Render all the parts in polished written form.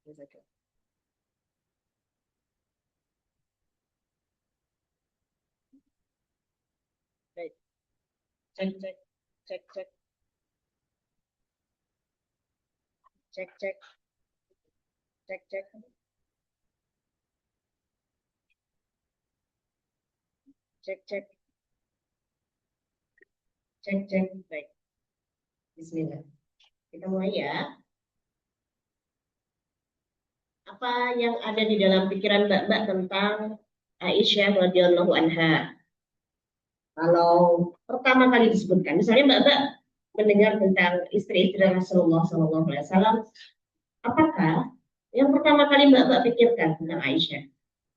Baik. Cek, cek, cek, cek, cek, cek, cek, cek, cek, cek, cek, cek. Baik. Bismillah. Kita mulai ya. Apa yang ada di dalam pikiran Mbak-Mbak tentang Aisyah radhiyallahu anha? Kalau pertama kali disebutkan, misalnya Mbak-Mbak mendengar tentang istri-istri Rasulullah SAW, apakah yang pertama kali Mbak-Mbak pikirkan tentang Aisyah?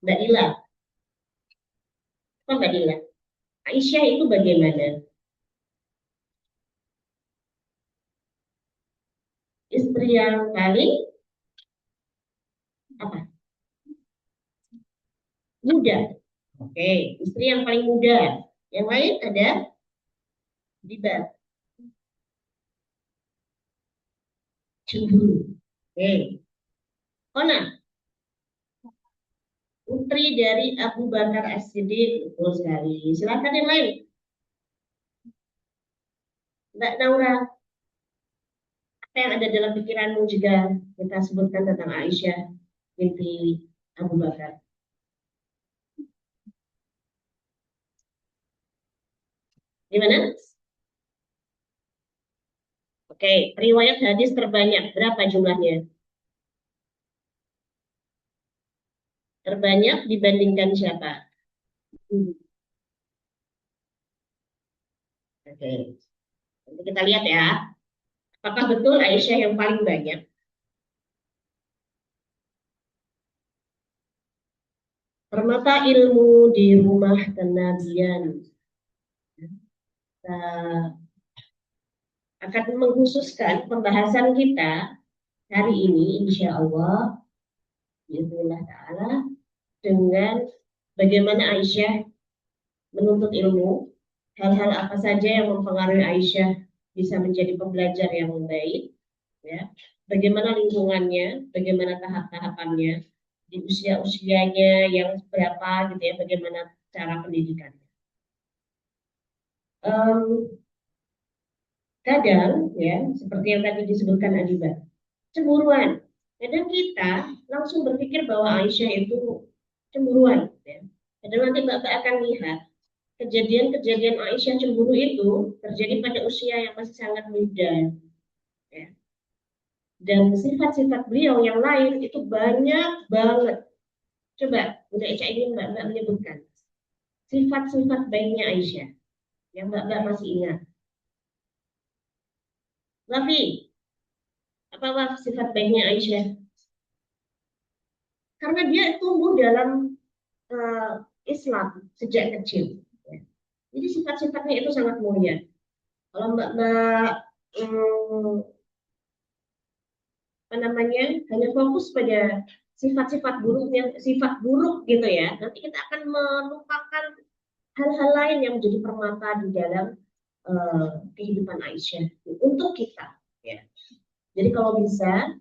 Mbak Dila, apa Mbak Dila? Aisyah itu bagaimana? Istri yang paling apa? Muda. Oke, istri yang paling muda. Yang lain ada Bibar, cemburu. Oke, Kona, putri dari Abu Bakar As-Siddiq. Betul sekali. Silakan yang lain. Mbak Naura, apa yang ada dalam pikiranmu juga kita sebutkan tentang Aisyah binti Abu Bakar? Gimana? Oke, riwayat hadis terbanyak berapa jumlahnya? Terbanyak dibandingkan siapa? Hmm, Oke, nanti kita lihat ya. Apakah betul Aisyah yang paling banyak? Permata ilmu di rumah kenabian. Kita akan mengkhususkan pembahasan kita hari ini, insya Allah, Bismillah Ta'ala, dengan bagaimana Aisyah menuntut ilmu, hal-hal apa saja yang mempengaruhi Aisyah bisa menjadi pembelajar yang baik, ya. Bagaimana lingkungannya, bagaimana tahap-tahapannya, di usia-usianya yang berapa, gitu ya, bagaimana cara pendidikannya. Kadang, ya, seperti yang tadi disebutkan Adiba, cemburuan. Kadang kita langsung berpikir bahwa Aisyah itu cemburuan, ya. Kadang nanti Bapak akan lihat kejadian-kejadian Aisyah cemburu itu terjadi pada usia yang masih sangat muda, ya. Dan sifat-sifat beliau yang lain itu banyak banget. Coba Bunda Eca ini Mbak menyebutkan sifat-sifat baiknya Aisyah yang Mbak masih ingat. Lafi, apa sifat baiknya Aisyah? Karena dia tumbuh dalam Islam sejak kecil, ya. Jadi sifat-sifatnya itu sangat mulia. Kalau Mbak apa namanya hanya fokus pada sifat-sifat buruknya, sifat buruk gitu ya, nanti kita akan melupakan hal-hal lain yang menjadi permata di dalam kehidupan Aisyah untuk kita, ya. Jadi kalau bisa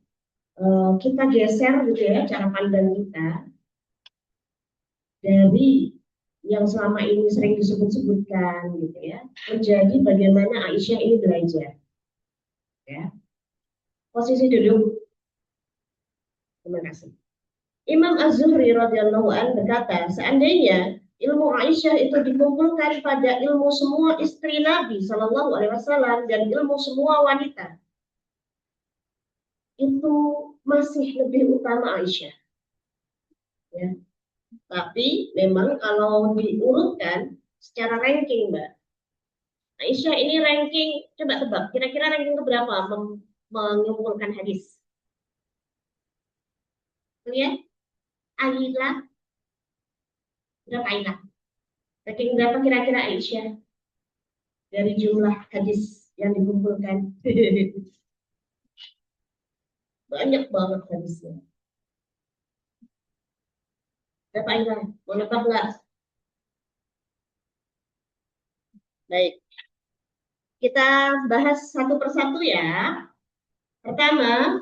kita geser gitu ya cara pandang kita dari yang selama ini sering disebut-sebutkan gitu ya, menjadi bagaimana Aisyah ini belajar, ya. Posisi duduk. Terima kasih. Imam Az-Zuhri radhiyallahu an berkata, seandainya ilmu Aisyah itu dikumpulkan pada ilmu semua istri Nabi Shallallahu Alaihi Wasallam dan ilmu semua wanita, itu masih lebih utama Aisyah, ya. Tapi memang kalau diurutkan secara ranking, Mbak, Aisyah ini ranking, coba tebak, kira-kira ranking keberapa mengumpulkan hadis? Lihat, Aisyah, berapa Aisyah? Ranking berapa kira-kira Aisyah dari jumlah hadis yang dikumpulkan? Banyak banget hadisnya. Berapa Aisyah? Mau nebak nggak? Baik, kita bahas satu persatu ya. Pertama,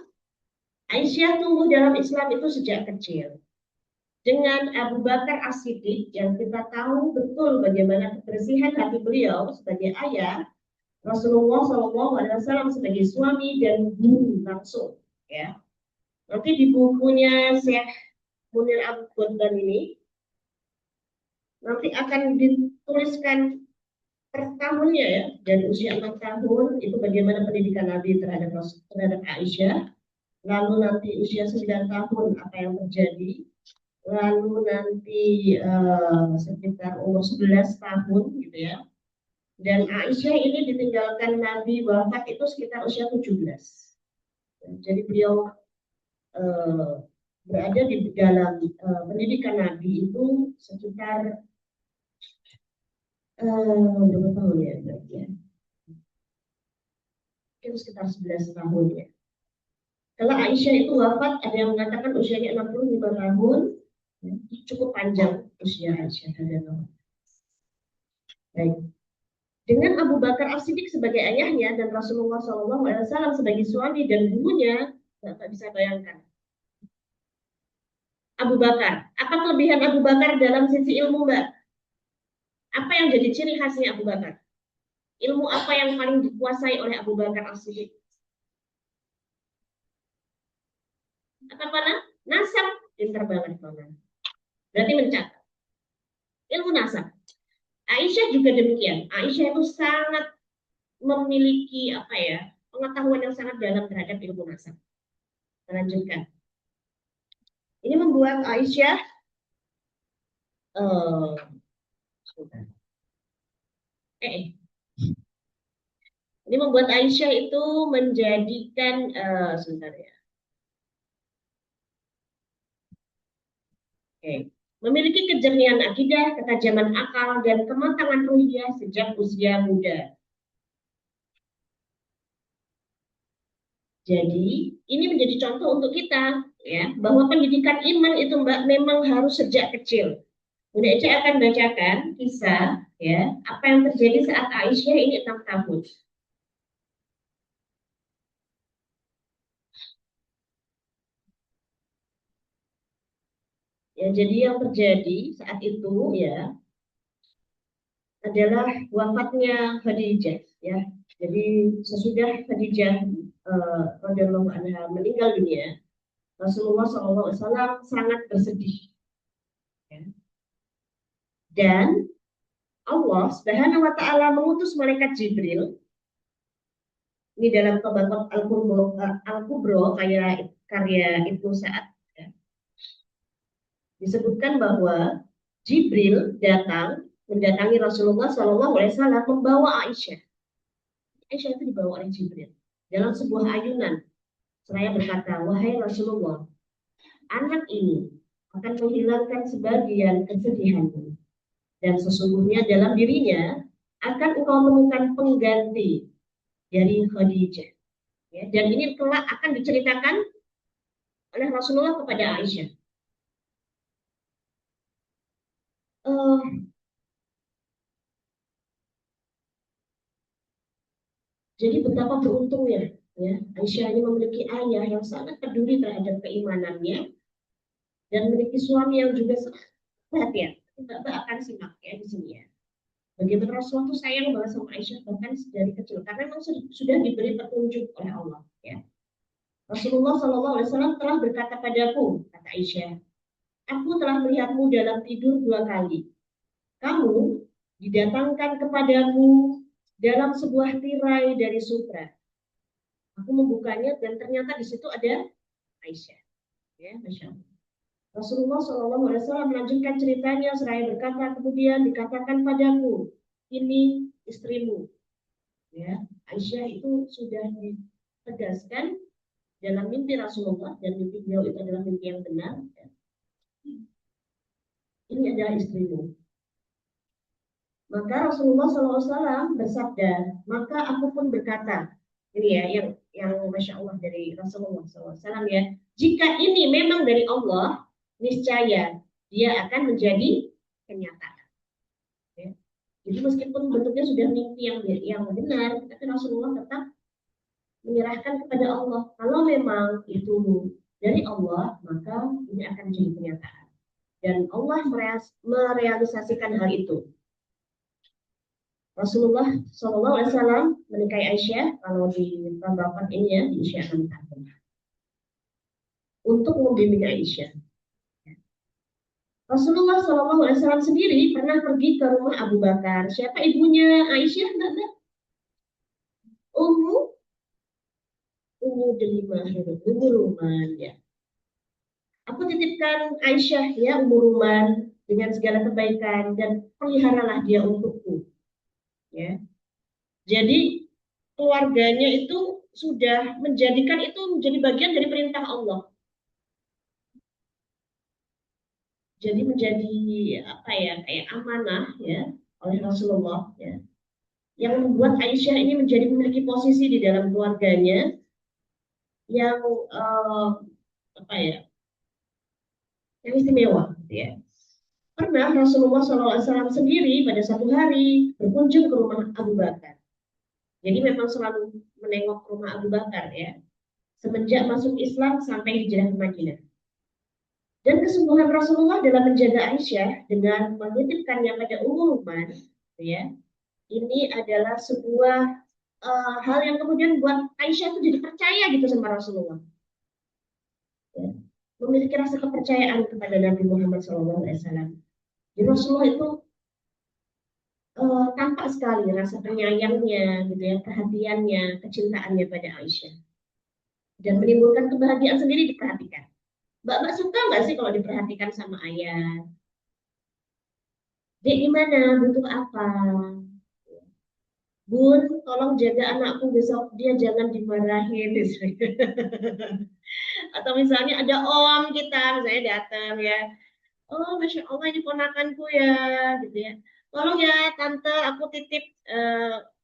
Aisyah tumbuh dalam Islam itu sejak kecil. Dengan Abu Bakar As-Siddiq yang kita tahu betul bagaimana kebersihan hati beliau sebagai ayah, Rasulullah SAW sebagai suami dan guru langsung. Ya, nanti di bukunya Syekh Munir Abdul ini nanti akan dituliskan per tahunnya ya, dan usia 6 tahun itu bagaimana pendidikan Nabi terhadap Aisyah. Lalu nanti usia 9 tahun apa yang terjadi, lalu nanti sekitar umur 11 tahun gitu ya. Dan Aisyah ini ditinggalkan Nabi wafat itu sekitar usia 17. Jadi beliau uh, berada di dalam pendidikan Nabi itu sekitar berapa tahun ya? Mungkin sekitar 11 tahun ya. Kalau Aisyah itu wafat, ada yang mengatakan usianya 65 tahun, cukup panjang usia Aisyah. Baik. Dengan Abu Bakar As-Siddiq sebagai ayahnya dan Rasulullah SAW sebagai suami dan gurunya, Bapak bisa bayangkan. Abu Bakar, apa kelebihan Abu Bakar dalam sisi ilmu, Mbak? Apa yang jadi ciri khasnya Abu Bakar? Ilmu apa yang paling dikuasai oleh Abu Bakar As-Siddiq? Apa mana? Nasab, pintar banget kawan. Berarti mencatat. Ilmu nasab. Aisyah juga demikian. Aisyah itu sangat memiliki apa ya, pengetahuan yang sangat dalam terhadap ilmu nasab. Lanjutkan. Ini membuat Aisyah uh, ini membuat Aisyah itu menjadikan sebentar ya. Memiliki kejernihan akidah, ketajaman akal, dan kematangan ruhiyah sejak usia muda. Jadi ini menjadi contoh untuk kita ya, bahwa pendidikan iman itu Mbak memang harus sejak kecil. Bunda Ece akan bacakan kisah ya apa yang terjadi saat Aisyah ini 6 tahun. Ya, jadi yang terjadi saat itu ya adalah wafatnya Khadijah ya. Jadi sesudah Khadijah radhiyallahu anha meninggal dunia, Rasulullah SAW sangat bersedih. Ya. Dan Allah Subhanahu wa taala mengutus malaikat Jibril ini dalam Tabaqat Al-Kubro karya Ibnu Sa'ad ya. Disebutkan bahwa Jibril mendatangi Rasulullah SAW membawa Aisyah. Aisyah itu dibawa oleh Jibril dalam sebuah ayunan. Seraya berkata, wahai Rasulullah, anak ini akan menghilangkan sebagian kesedihanmu. Dan sesungguhnya dalam dirinya akan engkau menemukan pengganti dari Khadijah. Ya, dan ini kelak akan diceritakan oleh Rasulullah kepada Aisyah. Jadi betapa beruntungnya ya Aisyah ini memiliki ayah yang sangat peduli terhadap keimanannya dan memiliki suami yang juga sangat perhatian. Mbak akan simak ya di sini ya. Bagaimana Rasulullah itu sayang banget sama Aisyah bahkan dari kecil karena memang sudah diberi petunjuk oleh Allah ya. Rasulullah SAW telah berkata padaku, kata Aisyah, aku telah melihatmu dalam tidur 2 kali. Kamu didatangkan kepadamu dalam sebuah tirai dari sutra. Aku membukanya dan ternyata di situ ada Aisyah. Ya, Masya Allah. Rasulullah SAW melanjutkan ceritanya seraya berkata, kemudian dikatakan padaku, ini istrimu. Ya, Aisyah itu sudah ditegaskan dalam mimpi Rasulullah dan mimpi beliau itu adalah mimpi yang benar. Ya. Ini adalah istrimu. Maka Rasulullah SAW bersabda, maka aku pun berkata, ini ya yang Masya Allah dari Rasulullah SAW ya, jika ini memang dari Allah, niscaya dia akan menjadi kenyataan. Ya. Jadi meskipun bentuknya sudah mimpi yang benar, tapi Rasulullah tetap menyerahkan kepada Allah. Kalau memang itu dari Allah, maka ini akan jadi kenyataan. Dan Allah merealisasikan hal itu. Rasulullah SAW menikahi Aisyah kalau di tahun 8 ini ya, di usia 6 tahun. Untuk membimbing Aisyah. Rasulullah SAW sendiri pernah pergi ke rumah Abu Bakar. Siapa ibunya Aisyah? Mbak? Ummu Ummu Delimah, Ummu Ruman ya. Aku titipkan Aisyah ya, Ummu Ruman dengan segala kebaikan dan peliharalah dia untukku. Ya. Jadi keluarganya itu sudah menjadikan itu menjadi bagian dari perintah Allah. Jadi menjadi apa ya, kayak amanah ya oleh Rasulullah ya. Yang membuat Aisyah ini menjadi memiliki posisi di dalam keluarganya yang apa ya, yang istimewa gitu ya. Pernah Rasulullah SAW sendiri pada satu hari berkunjung ke rumah Abu Bakar. Jadi memang selalu menengok rumah Abu Bakar ya. Semenjak masuk Islam sampai hijrah ke Madinah. Dan kesungguhan Rasulullah dalam menjaga Aisyah dengan menitipkannya pada Ummu Ruman, ya, ini adalah sebuah hal yang kemudian buat Aisyah itu jadi percaya gitu sama Rasulullah. Ya. Memiliki rasa kepercayaan kepada Nabi Muhammad SAW. Jadi Rasulullah itu tampak sekali rasa penyayangnya, gitu ya, perhatiannya, kecintaannya pada Aisyah. Dan menimbulkan kebahagiaan sendiri diperhatikan. Mbak suka nggak sih kalau diperhatikan sama ayah? Dek gimana? Butuh apa? Bun, tolong jaga anakku besok dia jangan dimarahin. Atau misalnya ada om kita, misalnya datang ya. Oh, Masya Allah ini ponakanku ya, gitu ya. Tolong ya tante, aku titip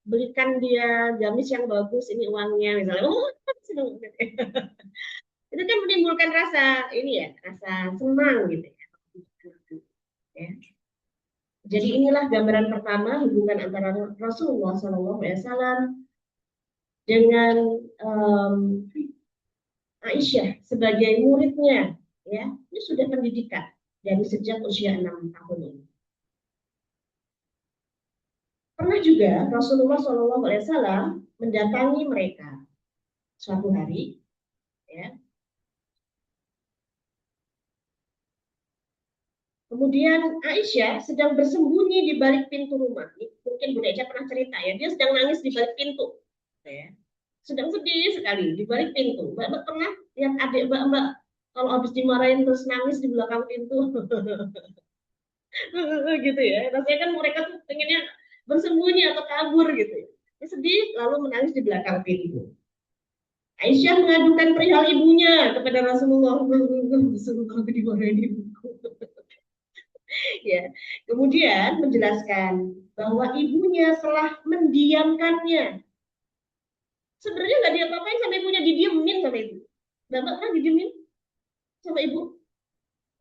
belikan dia gamis yang bagus, ini uangnya misalnya. Oh, senang. Itu kan menimbulkan rasa ini ya, rasa senang gitu ya. Ya. Jadi inilah gambaran pertama hubungan antara Rasulullah SAW dengan um, Aisyah sebagai muridnya. Ya, ini sudah pendidikan dari sejak usia 6 tahun ini. Pernah juga Rasulullah SAW mendatangi mereka suatu hari, ya. Kemudian Aisyah sedang bersembunyi di balik pintu rumah. Mungkin Bunda Aisyah pernah cerita ya, dia sedang nangis di balik pintu, ya. Sedang sedih sekali di balik pintu. Mbak pernah lihat adik Mbak kalau habis dimarahin terus nangis di belakang pintu, gitu ya. Rasanya kan mereka tuh pengennya bersembunyi atau kabur gitu ya. Dia sedih lalu menangis di belakang pintu. Aisyah mengadukan perihal ibunya kepada Rasulullah. Rasulullah dimarahin ibuku. Ya. Kemudian menjelaskan bahwa ibunya telah mendiamkannya. Sebenarnya nggak diapa-apain sama ibunya, didiemin sama ibu. Bapak kan didiemin sama ibu.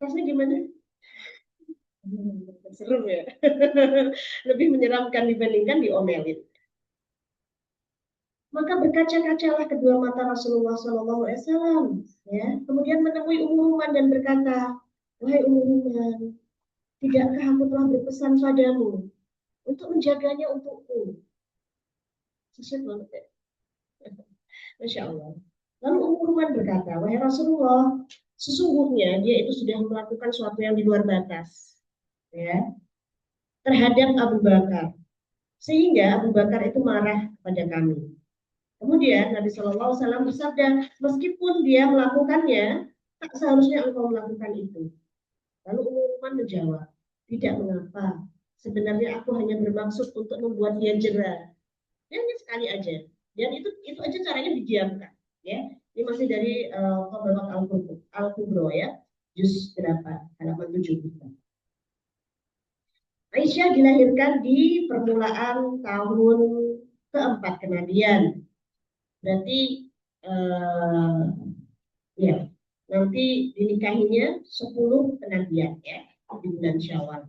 Rasanya gimana? Seru ya. Lebih menyeramkan dibandingkan diomelin. Maka berkaca-kacalah kedua mata Rasulullah SAW. Ya. Kemudian menemui Ummu Ruman dan berkata, wahai Ummu Ruman, tidakkah aku telah berpesan padamu untuk menjaganya untukku? Sesuai banget ya. Masya Allah. Lalu Ummu Ruman berkata, wahai Rasulullah, sesungguhnya dia itu sudah melakukan sesuatu yang di luar batas, ya, terhadap Abu Bakar. Sehingga Abu Bakar itu marah kepada kami. Kemudian Nabi Shallallahu Alaihi Wasallam bersabda, meskipun dia melakukannya, tak seharusnya engkau melakukan itu. Lalu Ummu Ruman menjawab, tidak mengapa. Sebenarnya aku hanya bermaksud untuk membuat dia jera. Dan ini sekali aja. Dan itu aja caranya didiamkan. Ya, ini masih dari Qabalat Al-Kubro ya, juz 8 halaman 70. Aisyah dilahirkan di permulaan tahun keempat kenabian. Berarti ya, nanti dinikahinya 10 kenabian ya di bulan Syawal.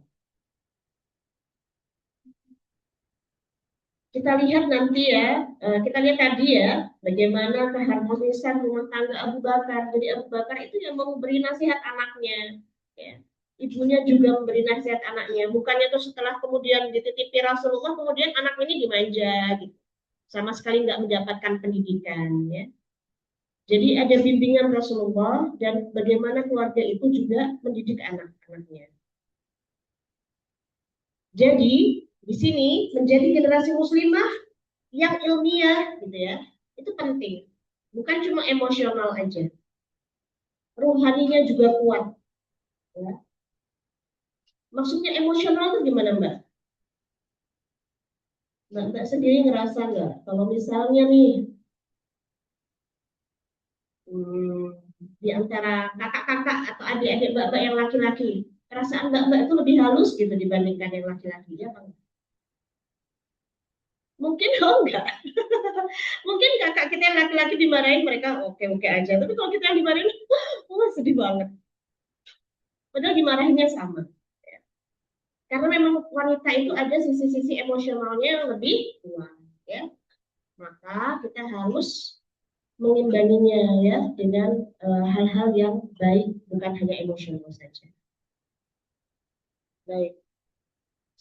Kita lihat nanti ya, kita lihat tadi ya, bagaimana keharmonisan rumah tangga Abu Bakar. Jadi Abu Bakar itu yang memberi nasihat anaknya, ya. Ibunya juga memberi nasihat anaknya. Bukannya tuh setelah kemudian dititipi Rasulullah, kemudian anak ini dimanja, gitu. Sama sekali nggak mendapatkan pendidikan, ya. Jadi ada bimbingan Rasulullah dan bagaimana keluarga itu juga mendidik anak-anaknya. Jadi di sini menjadi generasi muslimah yang ilmiah gitu ya, itu penting. Bukan cuma emosional aja, rohaninya juga kuat. Ya. Maksudnya emosional itu gimana Mbak? Mbak sendiri ngerasa nggak? Kalau misalnya nih, hmm, di antara kakak-kakak atau adik-adik Mbak yang laki-laki, perasaan Mbak itu lebih halus gitu dibandingkan yang laki-laki, ya Bang? Mungkin oh enggak. Mungkin kakak kita yang laki-laki dimarahin mereka oke-oke aja. Tapi kalau kita yang dimarahin, wah sedih banget. Padahal dimarahinnya sama. Karena memang wanita itu ada sisi-sisi emosionalnya yang lebih kuat, ya. Maka kita harus mengimbanginya ya dengan hal-hal yang baik, bukan hanya emosional saja. Baik.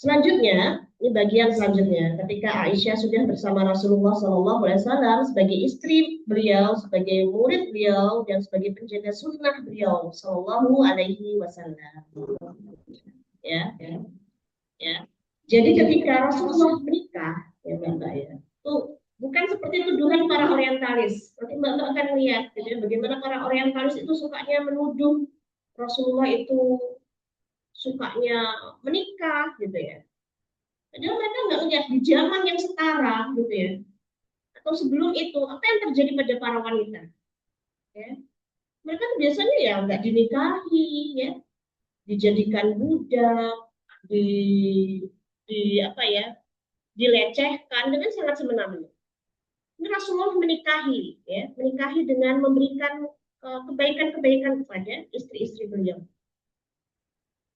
Selanjutnya, ini bagian selanjutnya. Ketika Aisyah sudah bersama Rasulullah SAW sebagai istri beliau, sebagai murid beliau, dan sebagai penjaga sunnah beliau Shallallahu Alaihi Wasallam. Ya, ya, ya. Jadi ketika Rasulullah menikah, ya Mbak ya, itu bukan seperti tuduhan para orientalis. Nanti Mbak akan lihat, gitu, bagaimana para orientalis itu sukanya menuduh Rasulullah itu sukanya menikah, gitu ya. Padahal mereka nggak lihat di zaman yang setara, gitu ya. Atau sebelum itu, apa yang terjadi pada para wanita? Ya. Mereka tuh biasanya ya nggak dinikahi, ya, dijadikan budak, di apa ya, dilecehkan dengan sangat semena-mena. Ini Rasulullah menikahi, ya, menikahi dengan memberikan kebaikan-kebaikan kepada istri-istri beliau.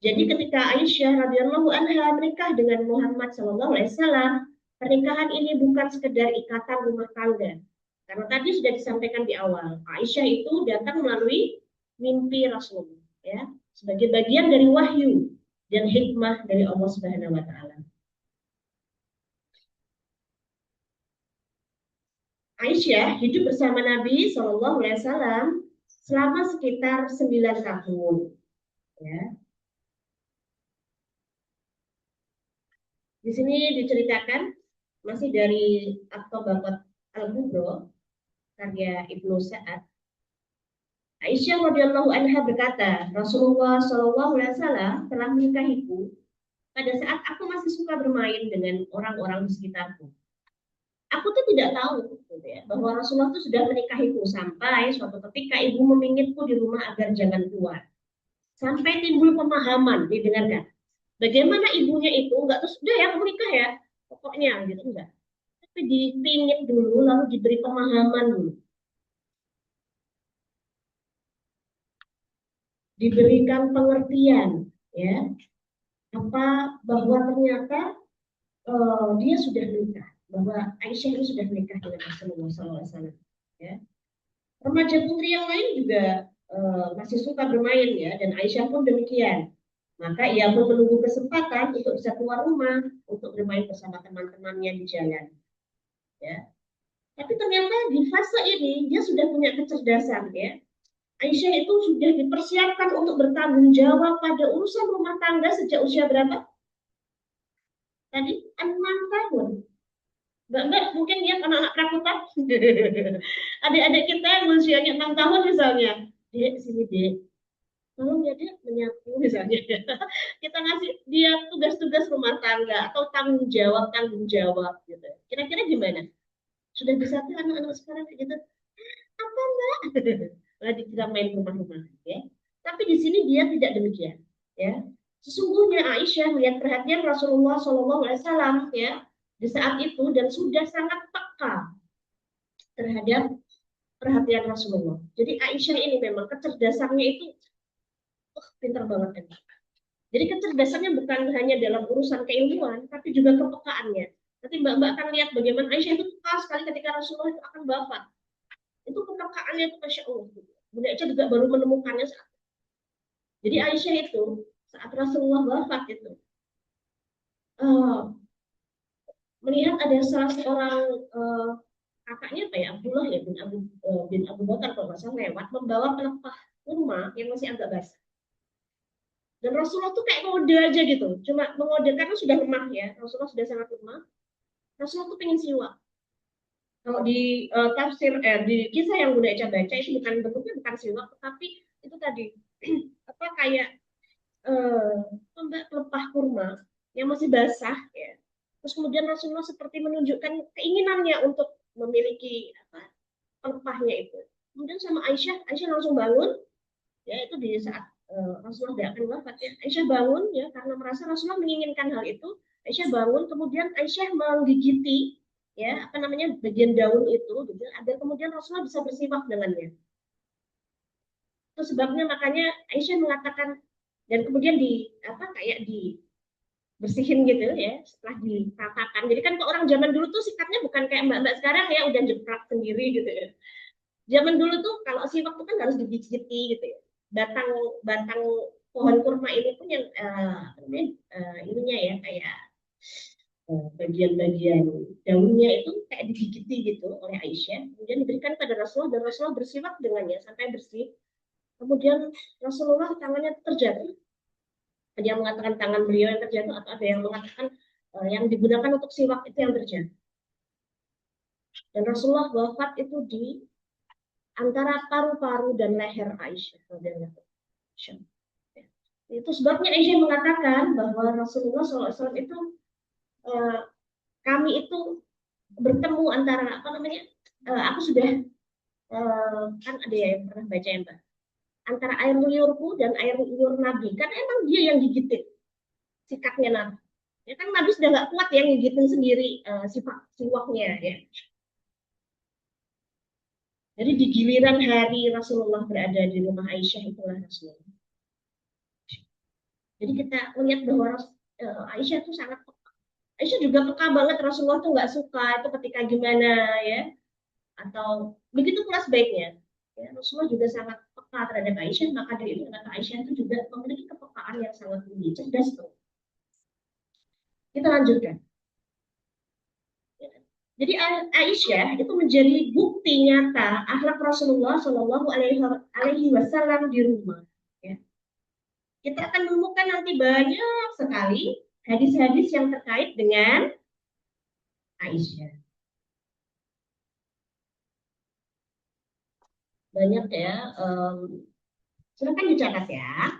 Jadi ketika Aisyah radhiyallahu anha menikah dengan Muhammad sallallahu alaihi wasallam, pernikahan ini bukan sekedar ikatan rumah tangga. Karena tadi sudah disampaikan di awal, Aisyah itu datang melalui mimpi Rasulullah, ya, sebagai bagian dari wahyu dan hikmah dari Allah Subhanahu wa taala. Aisyah hidup bersama Nabi Shallallahu Alaihi Wasallam selama sekitar 9 tahun. Ya. Di sini diceritakan masih dari At-Tabaqat Al-Kubro karya Ibnu Sa'ad. Aisyah radhiyallahu anha berkata, Rasulullah Shallallahu Alaihi Wasallam telah menikahiku pada saat aku masih suka bermain dengan orang-orang di sekitarku. Aku tuh tidak tahu gitu ya, bahwa Rasulullah itu sudah menikahiku sampai suatu ketika ibu memingitku di rumah agar jangan keluar. Sampai timbul pemahaman, didengarkan. Bagaimana ibunya itu enggak terus udah ya menikah ya, pokoknya gitu enggak. Tapi dipingit dulu lalu diberi pemahaman dulu. Diberikan pengertian ya, apa bahwa ternyata dia sudah menikah, bahwa Aisyah ini sudah menikah dengan Rasulullah SAW. Ya. Remaja putri yang lain juga masih suka bermain ya, dan Aisyah pun demikian. Maka ia pun menunggu kesempatan untuk bisa keluar rumah untuk bermain bersama teman-temannya di jalan. Ya. Tapi ternyata di fase ini dia sudah punya kecerdasan ya. Aisyah itu sudah dipersiapkan untuk bertanggung jawab pada urusan rumah tangga sejak usia berapa? Tadi 6 tahun. Mbak mungkin lihat anak-anak pramuka. Adik-adik kita yang usianya 6 tahun misalnya. Dek, sini dek. Tolong ya dek menyapu misalnya. Kita ngasih dia tugas-tugas rumah tangga atau tanggung jawab gitu. Kira-kira gimana? Sudah bisa tuh anak-anak sekarang kayak gitu? Apa Mbak? Lagi kita main rumah-rumah ya. Tapi di sini dia tidak demikian ya. Sesungguhnya Aisyah melihat perhatian Rasulullah SAW ya di saat itu dan sudah sangat peka terhadap perhatian Rasulullah. Jadi Aisyah ini memang kecerdasannya itu pintar banget kan. Jadi kecerdasannya bukan hanya dalam urusan keilmuan, tapi juga kepekaannya. Nanti Mbak akan lihat bagaimana Aisyah itu peka sekali ketika Rasulullah itu akan wafat. Itu kepekaannya itu Masya Allah. Bunda Aisyah juga baru menemukannya saat. Jadi Aisyah itu saat Rasulullah wafat itu uh, melihat ada salah seorang kakaknya apa ya Abdullah ya bin Abu Bakar kalau nggak salah lewat membawa pelepah kurma yang masih agak basah. Dan Rasulullah tuh kayak ngode aja gitu, cuma mengode karena sudah lemah ya, Rasulullah sudah sangat lemah. Rasulullah tuh pengen siwak. Kalau di tafsir di kisah yang Bunda Eca baca itu bukan bentuknya bukan siwak, tetapi itu tadi apa kayak pelepah kurma yang masih basah ya. Terus kemudian Rasulullah seperti menunjukkan keinginannya untuk memiliki apa pelepahnya itu. Kemudian sama Aisyah langsung bangun ya itu di saat Rasulullah tidak akan wafat ya. Aisyah bangun ya karena merasa Rasulullah menginginkan hal itu. Aisyah bangun kemudian Aisyah menggigiti ya apa namanya bagian daun itu gitu, agar kemudian Rasulullah bisa bersiwak dengannya. Itu sebabnya makanya Aisyah mengatakan dan kemudian di apa kayak di bersihin gitu ya setelah ditatakan. Jadi kan kalau orang zaman dulu tuh sikapnya bukan kayak mbak-mbak sekarang ya udah jeprak sendiri gitu ya. Zaman dulu tuh kalau siwak tuh kan harus digigiti gitu ya. Batang batang pohon kurma ini pun yang ininya ya kayak bagian-bagian daunnya itu kayak digigiti gitu oleh Aisyah. Kemudian diberikan pada Rasulullah dan Rasulullah bersiwak dengannya sampai bersih. Kemudian Rasulullah tangannya terjatuh. Ada yang mengatakan tangan beliau yang terjatuh atau ada yang mengatakan yang digunakan untuk siwak itu yang terjatuh. Dan Rasulullah wafat itu di antara paru-paru dan leher Aisyah. Itu sebabnya Aisyah mengatakan bahwa Rasulullah SAW itu kami itu bertemu antara apa namanya aku sudah kan ada yang pernah baca ya Mbak antara air liurku dan air liur Nabi karena emang dia yang gigitin sikapnya Nabi ya kan Nabi sudah nggak kuat ya gigitin sendiri sifat siwaknya ya jadi di giliran hari Rasulullah berada di rumah Aisyah itulah Rasulullah jadi kita melihat bahwa Aisyah itu sangat Aisyah juga peka banget Rasulullah tuh nggak suka itu ketika gimana ya atau begitu pula sebaiknya ya, Rasulullah juga sangat peka terhadap Aisyah maka dari itu kata Aisyah itu juga memiliki kepekaan yang sangat tinggi cerdas tuh kita lanjutkan jadi Aisyah itu menjadi bukti nyata akhlak Rasulullah Shallallahu Alaihi Wasallam di rumah ya. Kita akan menemukan nanti banyak sekali hadis-hadis yang terkait dengan Aisyah banyak ya silakan dicatat ya.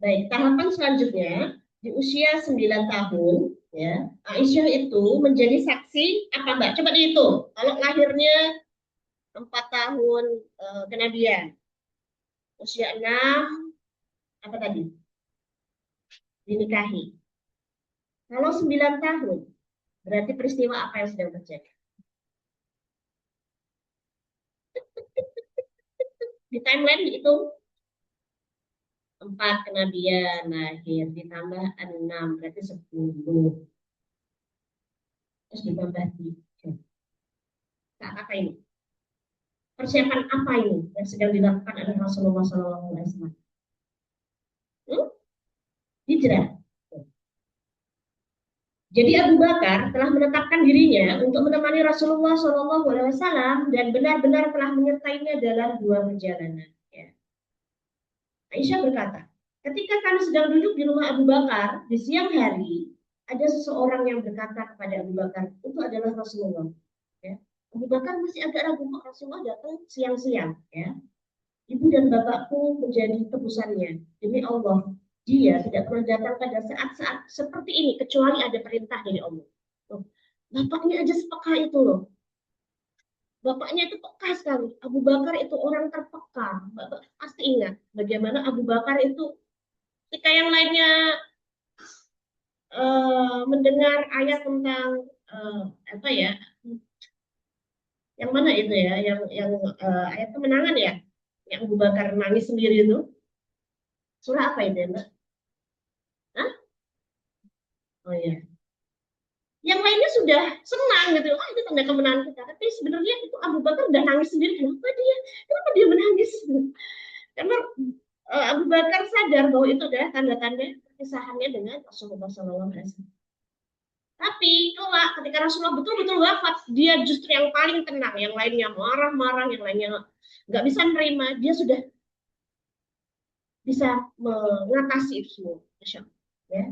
Baik, tahapan selanjutnya di usia 9 tahun ya, Aisyah itu menjadi saksi apa Mbak? Coba dihitung. Kalau lahirnya 4 tahun kenabian, usia 6 apa tadi? Dinikahi. Kalau 9 tahun, berarti peristiwa apa yang sedang terjadi? Di timeline itu 4 kenabian lahir ditambah 6 berarti 10. Terus ditambah 3. Saat apa ini? Persiapan apa ini yang sedang dilakukan oleh Rasulullah SAW? Hijrah. Jadi Abu Bakar telah menetapkan dirinya untuk menemani Rasulullah SAW dan benar-benar telah menyertainya dalam 2 perjalanan. Ya. Aisyah berkata, ketika kami sedang duduk di rumah Abu Bakar di siang hari, ada seseorang yang berkata kepada Abu Bakar, itu adalah Rasulullah. Ya. Abu Bakar masih agak ragu kok Rasulullah datang siang-siang. Ya. Ibu dan bapakku menjadi tebusannya. Demi Allah, dia tidak pernah datang pada saat-saat seperti ini kecuali ada perintah dari Allah. Loh, bapaknya aja sepeka itu loh. bapaknya itu peka sekali. Abu Bakar itu orang terpeka. Bapak pasti ingat bagaimana Abu Bakar itu ketika yang lainnya mendengar ayat tentang apa ya, yang mana itu ya, yang ayat kemenangan ya, yang Abu Bakar nangis sendiri itu, surah apa itu ya Mbak? Hah? Oh ya, yang lainnya sudah senang gitu, ah itu tanda kemenangan kita. Tapi sebenarnya itu Abu Bakar udah nangis sendiri. Kenapa dia menangis? Karena Abu Bakar sadar bahwa itu adalah tanda-tanda perpisahannya dengan Rasulullah SAW. Tapi kelak ketika Rasulullah betul-betul wafat, dia justru yang paling tenang. Yang lainnya marah-marah, yang lainnya nggak bisa menerima. Dia sudah bisa mengatasi itu semua. Masya Allah. Ya.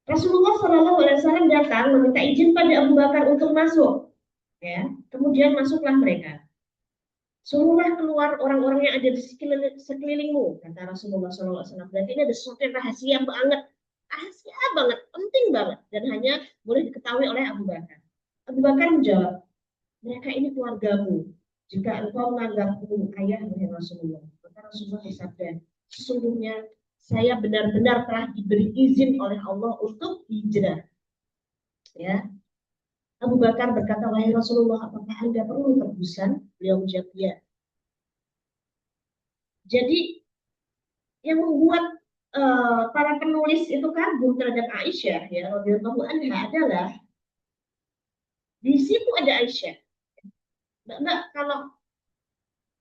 Rasulullah SAW datang meminta izin pada Abu Bakar untuk masuk. Ya. Kemudian masuklah mereka. Suruhlah keluar orang-orang yang ada di sekelilingmu, kata Rasulullah SAW. Berarti ini ada sesuatu yang rahasia banget, penting banget, dan hanya boleh diketahui oleh Abu Bakar. Abu Bakar menjawab, mereka ini keluargamu. Jika engkau menganggapku ayah dari Rasulullah, maka Rasulullah bersabda, sesungguhnya saya benar-benar telah diberi izin oleh Allah untuk hijrah. Ya, Abu Bakar berkata, wahai Rasulullah, apakah Anda perlu tebusan? Beliau menjawab, ya. Jadi yang membuat para penulis itu kagum terhadap Aisyah ya radhiyallahu anha adalah di situ ada Aisyah. Mbak, kalau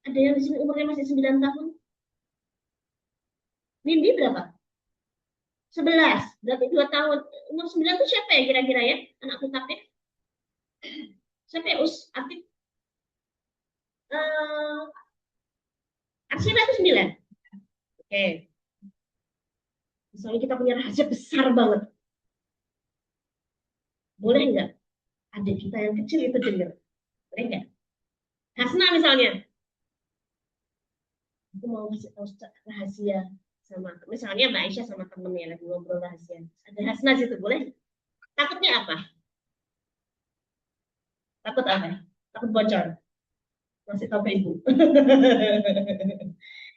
ada yang di sini umurnya masih 9 tahun, Nindi berapa? 11, berarti 2 tahun. Umur 9 itu siapa ya kira-kira ya? Anak Aktif. Siapa ya Aktif? Uh, Arsila itu 9. Oke. Misalnya kita punya rahasia besar banget. Boleh nggak adik kita yang kecil itu dengar? Boleh nggak? Hasna misalnya. Aku mau kasih tahu rahasia sama misalnya Mbak Aisyah sama temennya lagi ngobrol rahasia. Ada Hasna situ boleh? Takutnya apa? Takut apa? Takut bocor. Masih tahu ke ibu.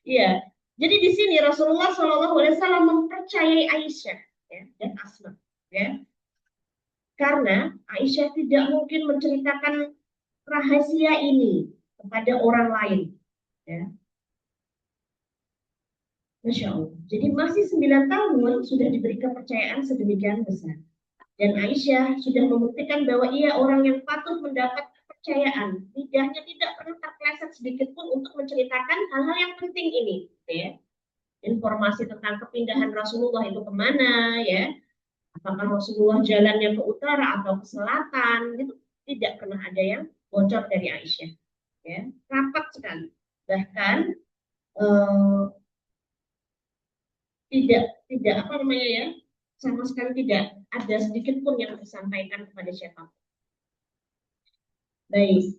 Iya. Jadi di sini Rasulullah SAW mempercayai Aisyah ya, dan Asma. Ya. Karena Aisyah tidak mungkin menceritakan rahasia ini kepada orang lain. Ya. Masya Allah. Jadi masih 9 tahun sudah diberi kepercayaan sedemikian besar. Dan Aisyah sudah membuktikan bahwa ia orang yang patut mendapat kepercayaan. Lidahnya tidak pernah terpeleset sedikit pun untuk menceritakan hal-hal yang penting ini. Ya. Informasi tentang kepindahan Rasulullah itu kemana, ya? Apakah Rasulullah jalannya ke utara atau ke selatan? Itu tidak pernah ada yang bocor dari Aisyah. Ya. Rapat sekali. Bahkan eh, tidak apa namanya ya, sama sekali tidak ada sedikit pun yang disampaikan kepada siapa. Baik.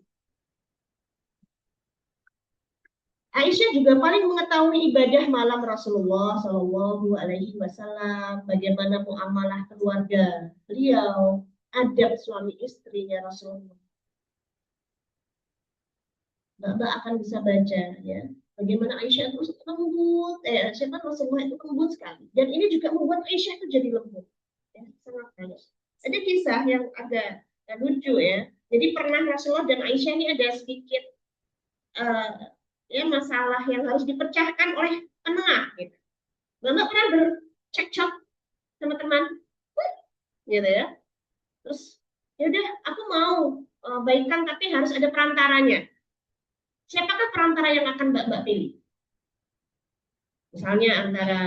Aisyah juga paling mengetahui ibadah malam Rasulullah Shallallahu Alaihi Wasallam, bagaimana muamalah keluarga beliau, adab suami istrinya Rasulullah. Mbak akan bisa baca ya, bagaimana Aisyah itu lembut, siapa Rasulullah itu lembut sekali. Dan ini juga membuat Aisyah itu jadi lembut, ya, sangat baik. Ada kisah yang agak lucu ya. Jadi pernah Rasulullah dan Aisyah ini ada sedikit uh, ya masalah yang harus dipecahkan oleh penengah gitu. Bapak pernah bercekcok sama teman gitu ya. Terus ya udah aku mau baikan tapi harus ada perantaranya. Siapakah perantara yang akan Mbak pilih? Misalnya antara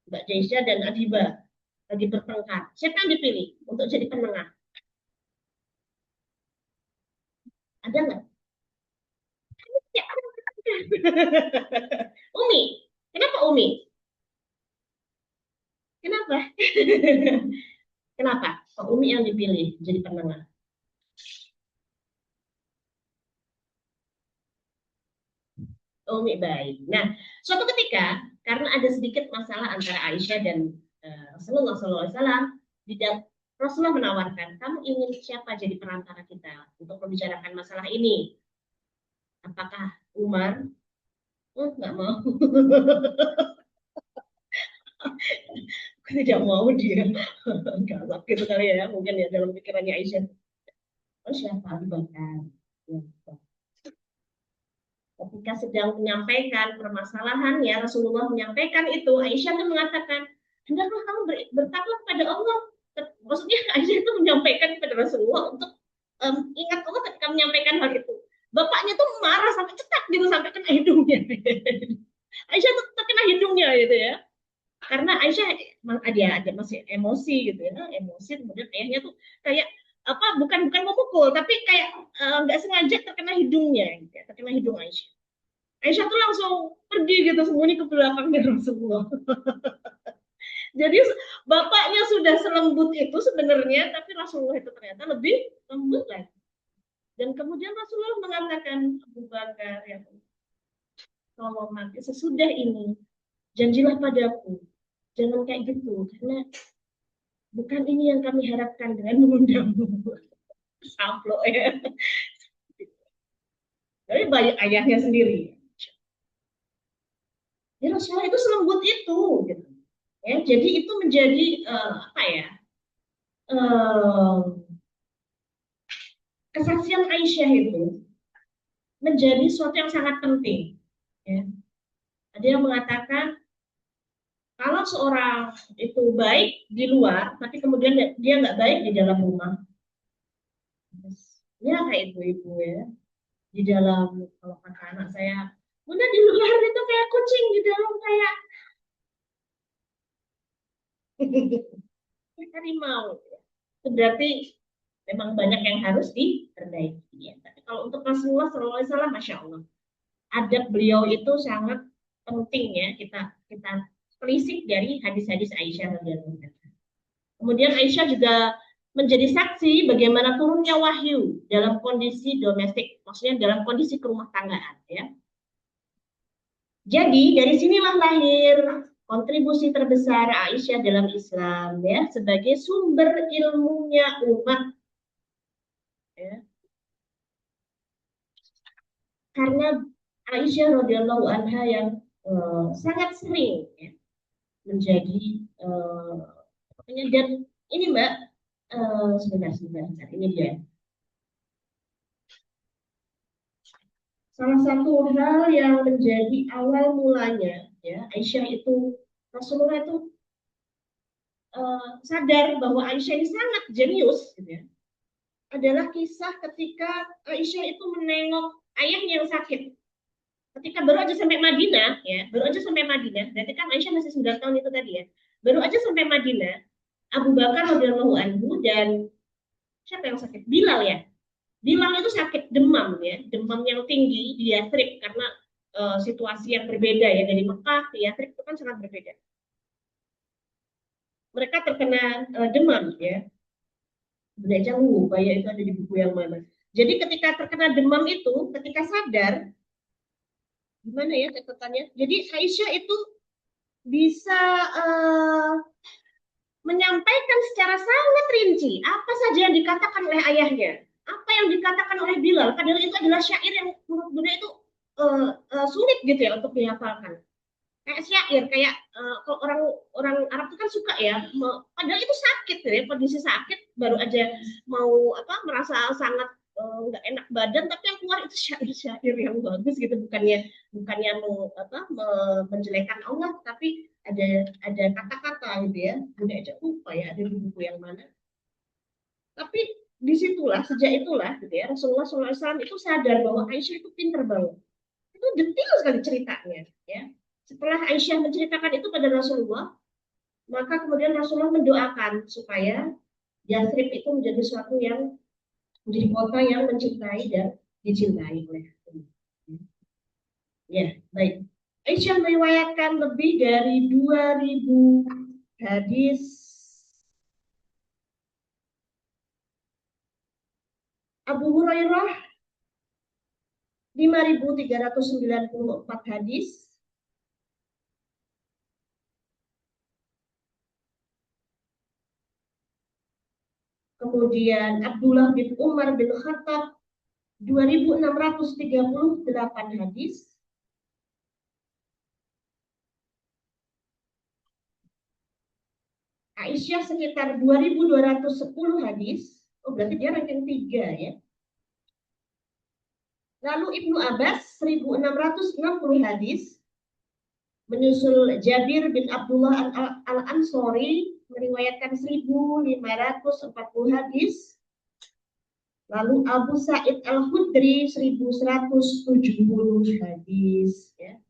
Mbak Jaisha dan Adiba lagi bertengkar. Siapa yang dipilih untuk jadi penengah? Ada nggak? Ya, Umi. Kenapa Umi? Kenapa? Kenapa? Kok Umi yang dipilih jadi penengah? Umi baik. Nah, suatu ketika karena ada sedikit masalah antara Aisyah dan Rasulullah SAW, Rasulullah menawarkan, kamu ingin siapa jadi perantara kita untuk membicarakan masalah ini? Apakah Umar? Oh, nggak mau. Tidak mau dia. Galak gitu kali ya, mungkin ya dalam pikirannya Aisyah. Oh, siapa Abu Bakar? Ya, ketika sedang menyampaikan permasalahan ya Rasulullah menyampaikan itu, Aisyah itu mengatakan, hendaklah kamu bertakwa kepada Allah. Maksudnya Aisyah itu menyampaikan kepada Rasulullah untuk ingat Allah ketika menyampaikan hal itu. Bapaknya tuh marah sampai cetak gitu, sampai kena hidungnya. Aisyah tuh terkena hidungnya gitu ya. Karena Aisyah ada masih emosi gitu ya, emosi, kemudian ayahnya tuh kayak apa, bukan memukul tapi kayak nggak sengaja terkena hidungnya gitu ya, terkena hidung Aisyah. Aisyah tuh langsung pergi gitu, sembunyi ke belakang dari Rasulullah. Jadi bapaknya sudah selembut itu sebenarnya, tapi Rasulullah itu ternyata lebih lembut lagi. Dan kemudian Rasulullah mengatakan, Abu Bakar, ya kalau mati sesudah ini, janjilah padaku, jangan kayak gitu, karena bukan ini yang kami harapkan dengan mengundangmu. Samplo ya. Tapi banyak ayahnya sendiri. Ya Rasulullah itu selembut itu, gitu. Ya, jadi itu menjadi apa ya? Uh, Kesaksian Aisyah itu menjadi sesuatu yang sangat penting. Ya. Ada yang mengatakan kalau seorang itu baik di luar, tapi kemudian dia nggak baik di dalam rumah. Ya kayak ibu-ibu ya. Di dalam, kalau kata anak saya, Bunda di luar itu kayak kucing, di dalam kayak harimau. Itu berarti memang banyak yang harus diperbaiki. Ya. Tapi kalau untuk Rasulullah SAW, Masya Allah, adab beliau itu sangat penting ya, kita telisik dari hadis-hadis Aisyah radhiyallahu anha. Kemudian Aisyah juga menjadi saksi bagaimana turunnya wahyu dalam kondisi domestik, maksudnya dalam kondisi kerumah tanggaan ya. Jadi dari sinilah lahir kontribusi terbesar Aisyah dalam Islam ya, sebagai sumber ilmunya umat ya. Karena Aisyah radhiyallahu anha yang sangat sering ya, menjadi dan ini Mbak, sebentar ini dia. Salah satu hal yang menjadi awal mulanya ya Aisyah itu, Rasulullah itu sadar bahwa Aisyah ini sangat jenius gitu ya, adalah kisah ketika Aisyah itu menengok ayahnya yang sakit. Ketika baru aja sampai Madinah, ya, baru aja sampai Madinah, berarti kan Aisyah masih 9 tahun itu tadi ya. Baru aja sampai Madinah, Abu Bakar radhiyallahu anhu dan siapa yang sakit? Bilal ya. Bilal itu sakit demam ya, demam yang tinggi di Yathrib karena situasi yang berbeda ya, dari Mekah ke Yathrib itu kan sangat berbeda. Mereka terkena demam ya. Belajar lupa ya itu ada di buku yang mana. Jadi ketika terkena demam itu, ketika sadar, gimana ya catatannya? Jadi Aisyah itu bisa uh, menyampaikan secara sangat rinci apa saja yang dikatakan oleh ayahnya, apa yang dikatakan oleh Bilal. Padahal itu adalah syair yang menurut Bunda itu sulit gitu ya untuk dihafalkan. Kayak syair, kayak kalau orang orang Arab itu kan suka ya, padahal itu sakit ya, kondisi sakit, baru aja mau apa merasa sangat nggak enak badan, tapi yang keluar itu syair-syair yang bagus gitu, bukannya menjelekan Allah, tapi ada kata-kata gitu ya, udah aja lupa ya ada di buku yang mana. Tapi disitulah, sejak itulah gitu ya, Rasulullah SAW itu sadar bahwa Aisyah itu pinter banget, itu detail sekali ceritanya ya. Setelah Aisyah menceritakan itu pada Rasulullah, maka kemudian Rasulullah mendoakan supaya Yathrib itu menjadi suatu yang, menjadi kota yang mencintai dan dicintai oleh Allah. Ya, baik. Aisyah meriwayatkan lebih dari 2.000 hadis. Abu Hurairah 5.394 hadis. kemudian Abdullah bin Umar bin Khattab 2.638 hadis, Aisyah sekitar 2.210 hadis. Oh, berarti dia ranking 3 ya. Lalu Ibnu Abbas 1.660 hadis, menyusul Jabir bin Abdullah Al-Ansori meriwayatkan 1.540 hadis. Lalu Abu Sa'id Al-Khudri 1.170 hadis ya.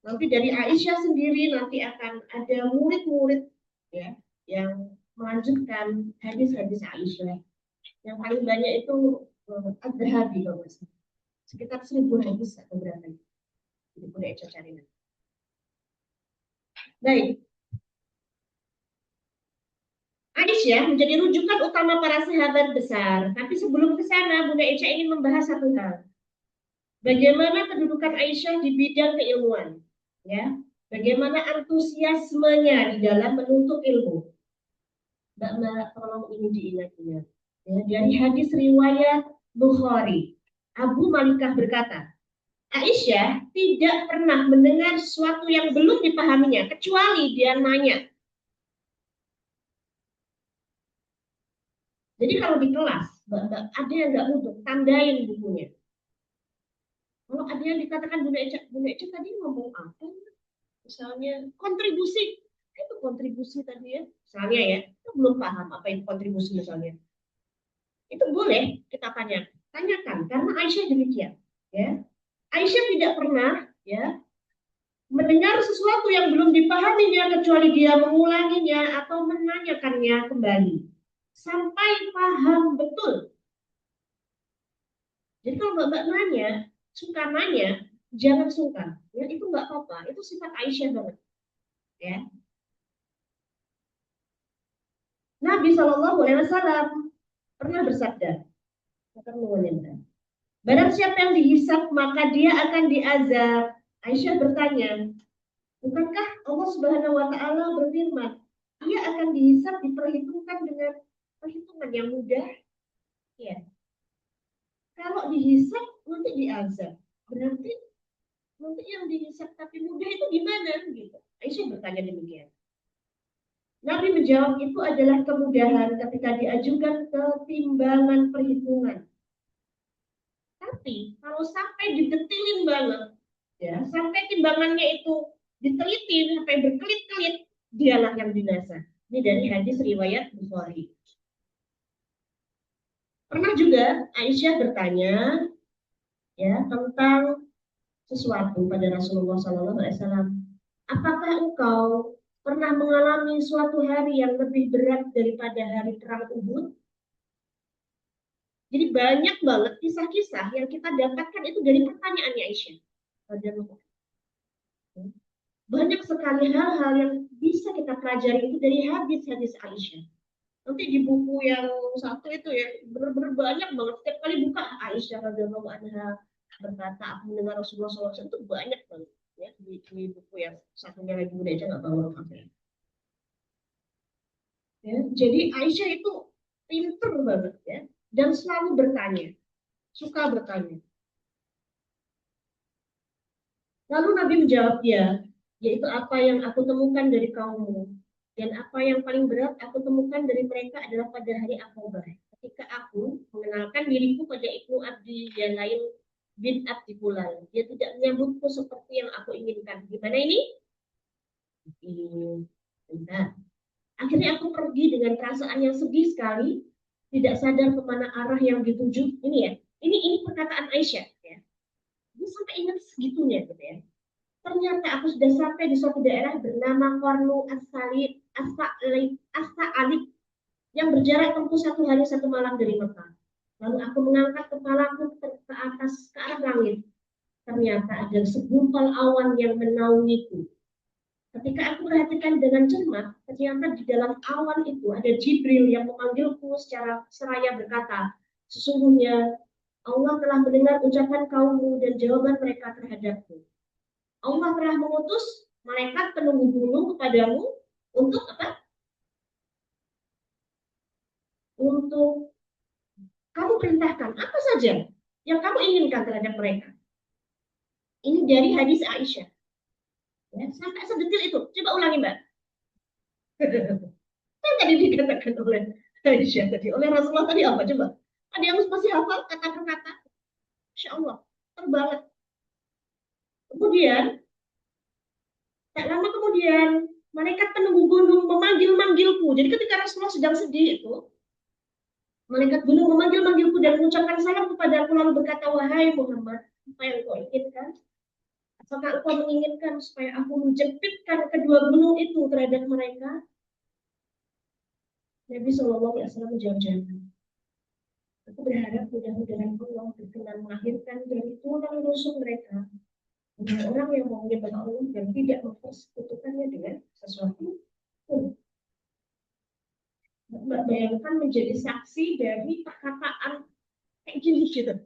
Nanti dari Aisyah sendiri nanti akan ada murid-murid ya yang melanjutkan hadis-hadis Aisyah. Yang paling banyak itu Ad-Dhahabi kalau nggak salah. Sekitar 1.000 hadis atau berapa itu. Jadi boleh Eca cari nanti. Baik. Aisyah menjadi rujukan utama para sahabat besar. Tapi sebelum ke sana, Bunda Eca ingin membahas satu hal. Bagaimana kedudukan Aisyah di bidang keilmuan? Ya, bagaimana antusiasmenya di dalam menuntut ilmu? Mbak, tolong ini diingat-ingat. Ya, dari hadis riwayat Bukhari, Abu Malikah berkata, Aisyah tidak pernah mendengar sesuatu yang belum dipahaminya, kecuali dia nanya. Jadi kalau di kelas, ada yang nggak mudah, tandain bukunya. Kalau ada yang dikatakan Bunda Eca tadi ngomong apa? Misalnya kontribusi, itu kontribusi tadi ya. Misalnya ya, kita belum paham apa itu kontribusi misalnya. Itu boleh kita tanyakan karena Aisyah demikian. Ya, Aisyah tidak pernah ya mendengar sesuatu yang belum dipahaminya kecuali dia mengulanginya atau menanyakannya kembali sampai paham betul. Jadi kalau Mbak nanya, suka nanya, jangan sungkan. Ya, itu nggak apa-apa. Itu sifat Aisyah banget. Ya. Nabi Shallallahu Alaihi Wasallam pernah bersabda, barang siapa yang dihisap maka dia akan diazab. Aisyah bertanya, bukankah Allah Subhanahu Wa Taala berfirman, ia akan dihisap diperhitungkan dengan perhitungan yang mudah? Ya. Kalau dihisap nanti diazab, berarti nanti yang dihisap tapi mudah itu gimana? Gitu. Aisyah bertanya demikian. Nabi menjawab itu adalah kemudahan ketika diajukan ke timbangan perhitungan. Tapi kalau sampai didetilin banget, ya sampai timbangannya itu diteliti sampai berkelit-kelit, dialah yang binasa. Ini dari hadis riwayat Bukhari. Pernah juga Aisyah bertanya ya tentang sesuatu pada Rasulullah SAW. Apakah engkau pernah mengalami suatu hari yang lebih berat daripada hari perang Uhud? Jadi banyak banget kisah-kisah yang kita dapatkan itu dari pertanyaannya Aisyah. Banyak sekali hal-hal yang bisa kita pelajari itu dari hadis-hadis Aisyah. Nanti di buku yang satu itu ya benar-benar banyak banget. Setiap kali buka Aisyah radhiyallahu anha berkata, aku mendengar Rasulullah SAW itu banyak banget ya di buku yang satunya lagi udah aja nggak tahu apa ya. Jadi Aisyah itu pinter banget ya dan selalu bertanya, suka bertanya. Lalu Nabi menjawab dia, yaitu apa yang aku temukan dari kaummu. Dan apa yang paling berat aku temukan dari mereka adalah pada hari Aqabah. Ketika aku mengenalkan diriku pada Ibnu Abdi yang lain bin Abdi Bulal. Dia tidak menyambutku seperti yang aku inginkan. Gimana ini? Nah, akhirnya aku pergi dengan perasaan yang sedih sekali, tidak sadar kemana arah yang dituju. Ini ya, ini perkataan Aisyah. Ya. Dia sampai ingat segitunya gitu ya. Ternyata aku sudah sampai di suatu daerah bernama Kornu As-Sa'alik yang berjarak tempuh 1 hari 1 malam dari Mekah. Lalu aku mengangkat kepalaku ke atas ke arah langit. Ternyata ada segumpal awan yang menaungiku. Ketika aku perhatikan dengan cermat, ternyata di dalam awan itu ada Jibril yang memanggilku secara seraya berkata, sesungguhnya Allah telah mendengar ucapan kaummu dan jawaban mereka terhadapku. Allah telah mengutus malaikat penunggu gunung kepadamu untuk apa? untuk kamu perintahkan apa saja yang kamu inginkan terhadap mereka. Ini dari hadis Aisyah. Ya, sampai sedetil itu. Coba ulangi, Mbak. Kan tadi dikatakan oleh Aisyah tadi, oleh Rasulullah tadi apa coba? Ada yang masih hafal kata per kata? Insya Allah, terbanget. Kemudian, tak lama kemudian, malaikat penunggu gunung memanggil-manggilku. Jadi ketika Rasulullah sedang sedih itu, malaikat gunung memanggil-manggilku dan mengucapkan salam kepada aku lalu berkata, wahai Muhammad, apa yang kau inginkan? Apakah engkau menginginkan supaya aku menjepitkan kedua gunung itu terhadap mereka? Nabi Shallallahu Alaihi Wasallam menjawab, jangan. Aku berharap mudah-mudahan Allah berkenan melahirkan dari tulang rusuk mereka orang yang mau menyembah Allah dan tidak mempersekutukannya dengan sesuatu pun. Mbak bayangkan menjadi saksi dari perkataan kayak gini gitu.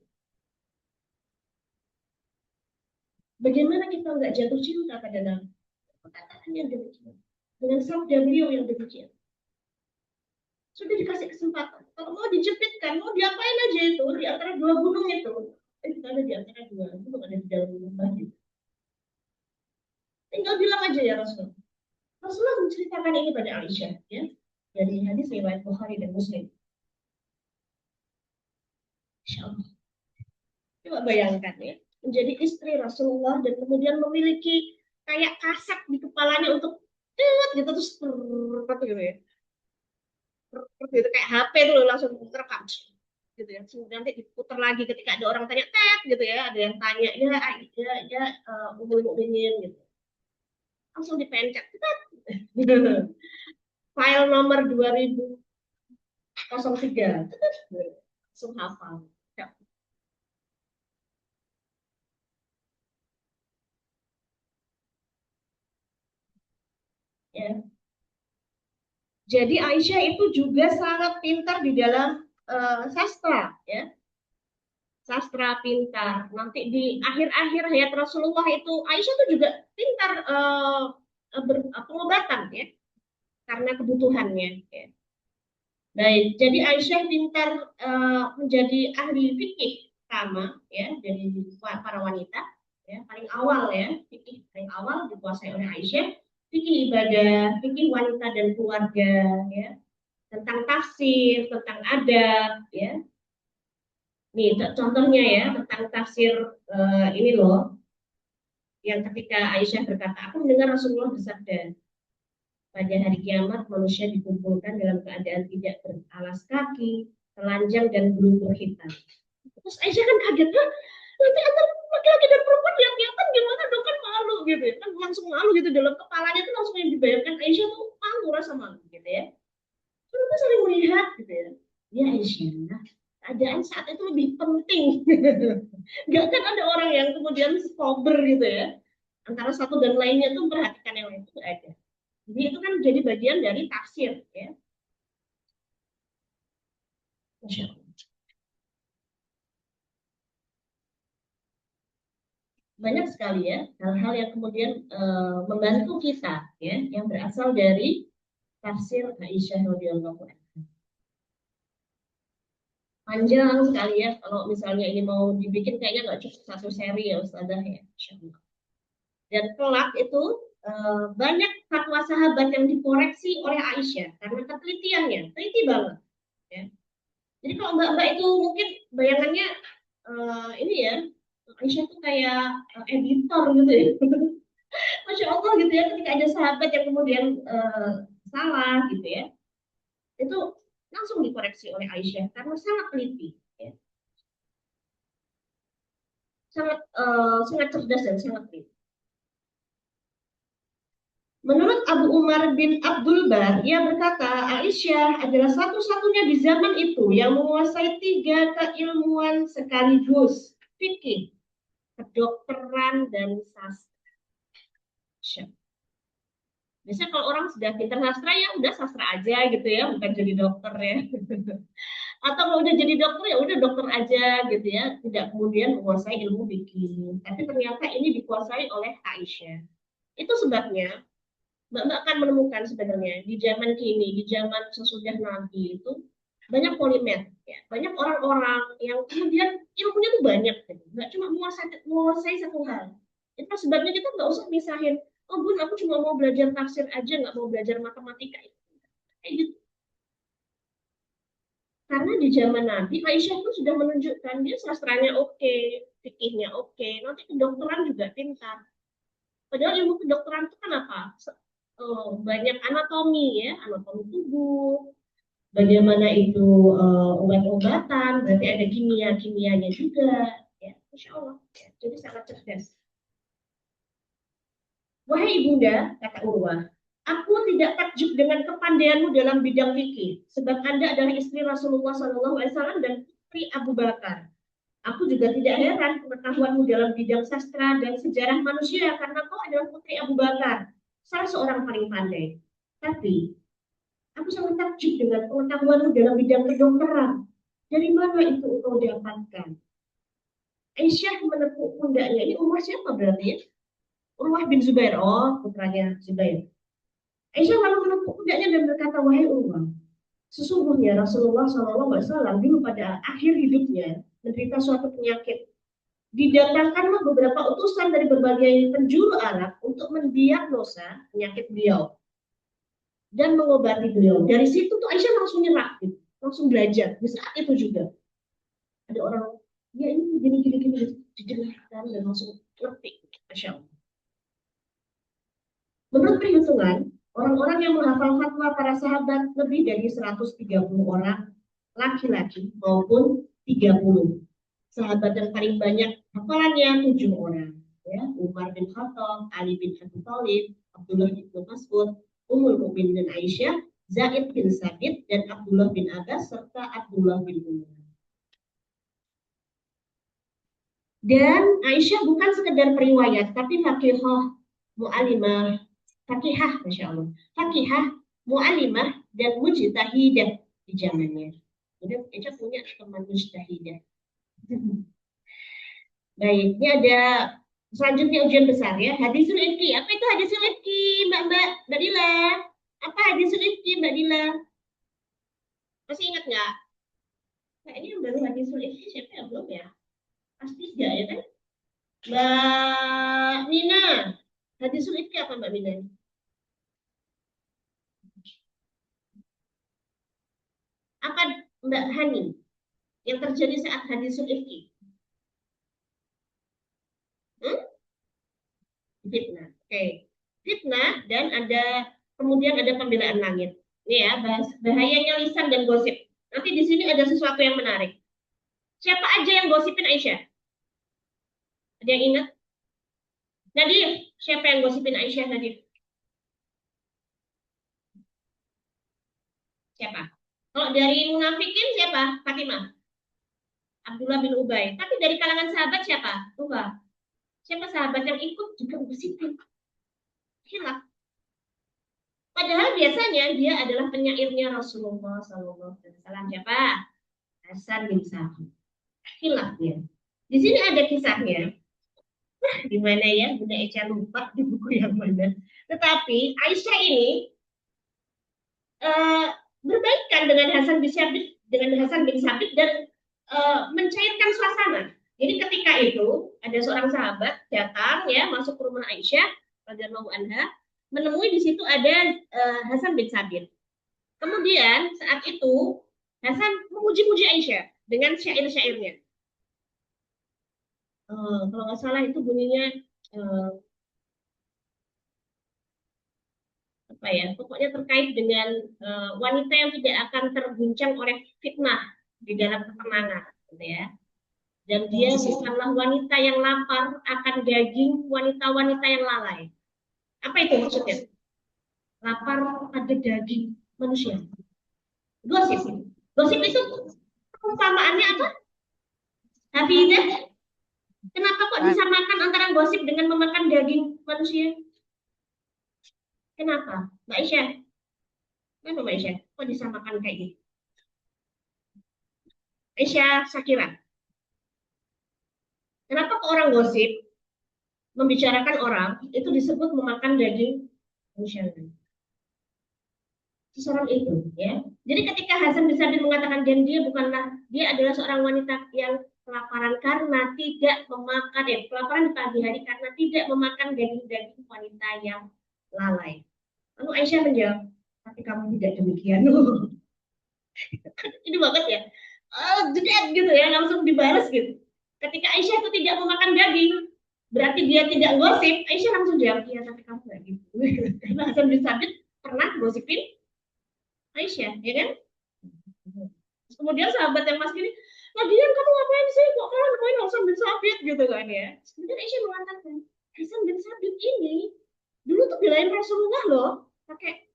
Bagaimana kita nggak jatuh cinta pada Nabi? Perkataan yang demikian. Dengan sabda beliau yang demikian. Sudah dikasih kesempatan. Kalau mau dijepitkan, mau diapain aja itu di antara dua gunung itu. Kita ada di antara dua, itu bukan ada di dalam gunung tadi. Tinggal bilang aja ya Rasul. Rasulullah menceritakan ini pada Aisyah, ya, dari hadis riwayat Bukhari dan Muslim. Insya Allah. Coba bayangkan ya, menjadi istri Rasulullah dan kemudian memiliki kayak kaset di kepalanya untuk gitu terus gitu ya. Gitu kayak HP itu langsung terekam gitu ya. Kemudian nanti diputar lagi ketika ada orang tanya tet gitu ya, ada yang tanya ya umur mukminin gitu. Langsung dipencet. File nomor 2003. Langsung hafal. Ya. Jadi Aisyah itu juga sangat pintar di dalam sastra, ya, sastra pintar. Nanti di akhir-akhir hayat Rasulullah itu Aisyah itu juga pintar pengobatan, ya, karena kebutuhannya. Ya. Baik, jadi Aisyah pintar menjadi ahli fikih sama, ya, dari para wanita, ya, paling awal ya, fikih paling awal dikuasai oleh Aisyah, fikih ibadah, fikih wanita dan keluarga, ya, tentang tafsir, tentang adab, ya. Nih contohnya ya tentang tafsir ini loh, yang ketika Aisyah berkata, aku mendengar Rasulullah bersabda, pada hari kiamat manusia dikumpulkan dalam keadaan tidak beralas kaki, telanjang dan berlumpur hitam. Terus Aisyah kan kaget, kan nanti antara laki-laki dan perempuan yang kelihatan gimana dong, kan malu gitu ya, kan langsung malu gitu dalam kepalanya tuh langsung yang dibayangkan Aisyah tuh malu, rasa malu gitu ya. Kita saling melihat gitu ya. Ya Aisyah, keadaan saat itu lebih penting. Gak kan ada orang yang kemudian sober gitu ya. Antara satu dan lainnya tuh memperhatikan yang lain itu ada. Jadi itu kan jadi bagian dari tafsir ya. Masya Allah. Banyak sekali ya hal-hal yang kemudian membantu kita ya yang berasal dari tafsir Aisyah radhiyallahu anha. Panjang sekali ya kalau misalnya ini mau dibikin kayaknya nggak cukup satu seri ya Ustazah ya. Masya Allah. Dan kelak itu banyak fatwa sahabat yang dikoreksi oleh Aisyah karena ketelitiannya, teliti banget. Ya. Jadi kalau mbak-mbak itu mungkin bayangannya ini ya, Aisyah tuh kayak editor gitu ya. Masya Allah gitu ya, ketika ada sahabat yang kemudian salah gitu ya, itu langsung dikoreksi oleh Aisyah karena sangat teliti, ya. Sangat cerdas dan sangat teliti. Menurut Abu Umar bin Abdul Bar, ia berkata, Aisyah adalah satu-satunya di zaman itu yang menguasai tiga keilmuan sekaligus, fikih, kedokteran, dan sastra. Biasanya kalau orang sudah pintar sastra ya udah sastra aja gitu ya, bukan jadi dokter ya. Atau kalau udah jadi dokter ya udah dokter aja gitu ya, tidak kemudian menguasai ilmu fikih. Tapi ternyata ini dikuasai oleh Aisyah. Itu sebabnya Mbak akan menemukan sebenarnya di zaman kini, di zaman sesudah Nabi itu banyak polimer, ya, banyak orang-orang yang kemudian ilmunya tuh banyak, gitu. Nggak cuma menguasai satu hal. Itu sebabnya kita nggak usah misahin, oh bun aku cuma mau belajar tafsir aja, nggak mau belajar matematika. Kayak gitu. Karena di zaman Nabi, Aisyah pun sudah menunjukkan dia sastranya oke, fikihnya oke, nanti kedokteran juga pintar. Padahal ilmu kedokteran itu kan apa? Banyak anatomi ya, anatomi tubuh, bagaimana itu obat-obatan, berarti ada kimia-kimianya juga. Ya, Insya Allah. Ya, jadi sangat cerdas. Wahai ibunda, kata Urwah, aku tidak takjub dengan kepandaianmu dalam bidang fikih, sebab Anda adalah istri Rasulullah SAW dan putri Abu Bakar. Aku juga tidak heran pengetahuanmu dalam bidang sastra dan sejarah manusia karena kau adalah putri Abu Bakar, salah seorang paling pandai. Tapi aku sangat takjub dengan pengetahuanmu dalam bidang kedokteran. Dari mana itu engkau dapatkan? Aisyah menepuk pundaknya. Ini Urwah siapa berarti ya? Urwah bin Zubair. Oh, putranya Zubair. Aisyah lalu menepuk pundaknya dan berkata, wahai Urwah, sesungguhnya Rasulullah SAW dulu pada akhir hidupnya menderita suatu penyakit. Didatangkanlah beberapa utusan dari berbagai penjuru Arab untuk mendiagnosa penyakit beliau dan mengobati beliau. Dari situ tuh Aisyah langsung nyerah, gitu. Langsung belajar. Di saat itu juga ada orang, ya ini gini didengarkan dan langsung ngerti. Masya Allah. Menurut perhitungan, orang-orang yang menghafal fatwa para sahabat lebih dari 130 orang laki-laki maupun 30. Sahabat yang paling banyak hafalannya 7 orang. Ya, Umar bin Khattab, Ali bin Abi Thalib, Abdullah bin Mas'ud, Ummul Mukminin Aisyah, Zaid bin Sabit, dan Abdullah bin Abbas, serta Abdullah bin Umar. Dan Aisyah bukan sekedar periwayat, tapi fakihah, mu'alimah, fakihah, Masya Allah. Fakihah, mu'alimah, dan mujtahidah di zamannya. Jadi Aisyah punya teman mujtahidah. Baik, ini ada selanjutnya ujian besar ya. Hadisul ifki. Apa itu hadisul ifki, Mbak Dila? Apa hadisul ifki, Mbak Dila? Masih ingat nggak? Nah, ini yang baru hadisul ifki siapa yang belum ya? Pasti enggak ya kan? Mbak Nina. Hadisul ifki apa Mbak Nina? Apa Mbak Hani yang terjadi saat hadisul ifki? Hmm? Fitnah. Oke. Fitnah dan ada kemudian ada pembelaan langit. Ini ya, bahayanya lisan dan gosip. Nanti di sini ada sesuatu yang menarik. Siapa aja yang gosipin Aisyah? Ada yang ingat? Nadir, siapa yang gosipin Aisyah Nadir? Siapa? Kalau dari munafikin siapa? Fatimah. Abdullah bin Ubay. Tapi dari kalangan sahabat siapa? Tuh, siapa sahabat yang ikut juga gosipin? Hilaf. Padahal biasanya dia adalah penyairnya Rasulullah SAW. Siapa? Hasan bin Sabit. Hilaf dia. Di sini ada kisahnya. Di mana ya? Bunda Eca lupa di buku yang mana. Tetapi Aisyah ini uh, berbaikan dengan Hasan bin Sabit dan mencairkan suasana. Jadi ketika itu ada seorang sahabat datang ya masuk ke rumah Aisyah radhiyallahu anha, menemui di situ ada Hasan bin Sabit. Kemudian saat itu Hasan memuji-muji Aisyah dengan syair-syairnya. Kalau nggak salah itu bunyinya uh, apa ya? Pokoknya terkait dengan wanita yang tidak akan terguncang oleh fitnah di dalam ketenangan, gitu ya. Dan dia bukanlah wanita yang lapar akan daging wanita-wanita yang lalai. Apa itu maksudnya? Lapar pada daging manusia. Gosip. Gosip itu umpamaannya apa? Hafidah. Kenapa kok disamakan antara gosip dengan memakan daging manusia? Kenapa? Mbak Aisyah. Kenapa Mbak Aisyah? Kok disamakan kayak gitu? Aisyah Sakira. Kenapa kok orang gosip membicarakan orang itu disebut memakan daging manusia? seseorang itu, ya. Jadi ketika Hasan bin Sabit mengatakan dan dia adalah seorang wanita yang kelaparan karena tidak memakan kelaparan di pagi hari karena tidak memakan daging-daging wanita yang lalai. Lalu Aisyah menjawab, tapi kamu tidak demikian. Ini bagus ya. Jedet gitu ya, langsung dibalas gitu. Ketika Aisyah itu tidak memakan daging, berarti dia tidak gosip. Aisyah langsung jawab, iya tapi kamu nggak gitu. Karena Hasan bin Sabit pernah gosipin Aisyah, ya kan? Kemudian sahabat yang masih gini, lagian kamu ngapain sih? Kok malah nemuin Hasan bin Sabit gitu kan ya? Kemudian Aisyah mengatakan, Hasan bin Sabit ini dulu tuh belain Rasulullah loh, pakai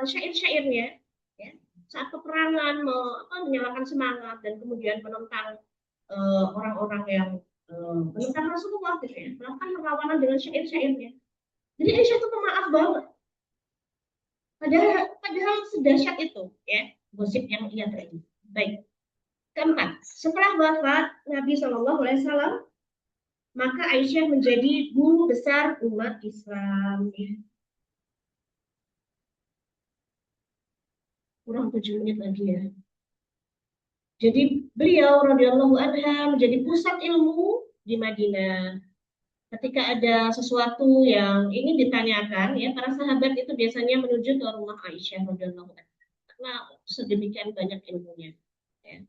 syair-syairnya, ya. Saat peperangan menyalakan semangat dan kemudian menentang orang-orang yang menentang Rasulullah gitu ya, melakukan perlawanan dengan syair-syairnya. Jadi Aisyah tuh pemaaf banget. Padahal sedahsyat itu ya gosip yang ia terima. Baik. Keempat, setelah wafat Nabi Shallallahu Alaihi Wasallam, maka Aisyah menjadi guru besar umat Islam. Kurang 7 menit lagi ya. Jadi beliau radhiyallahu anha menjadi pusat ilmu di Madinah. Ketika ada sesuatu yang ingin ditanyakan, ya para sahabat itu biasanya menuju ke rumah Aisyah radhiyallahu anha karena sedemikian banyak ilmunya. Ya.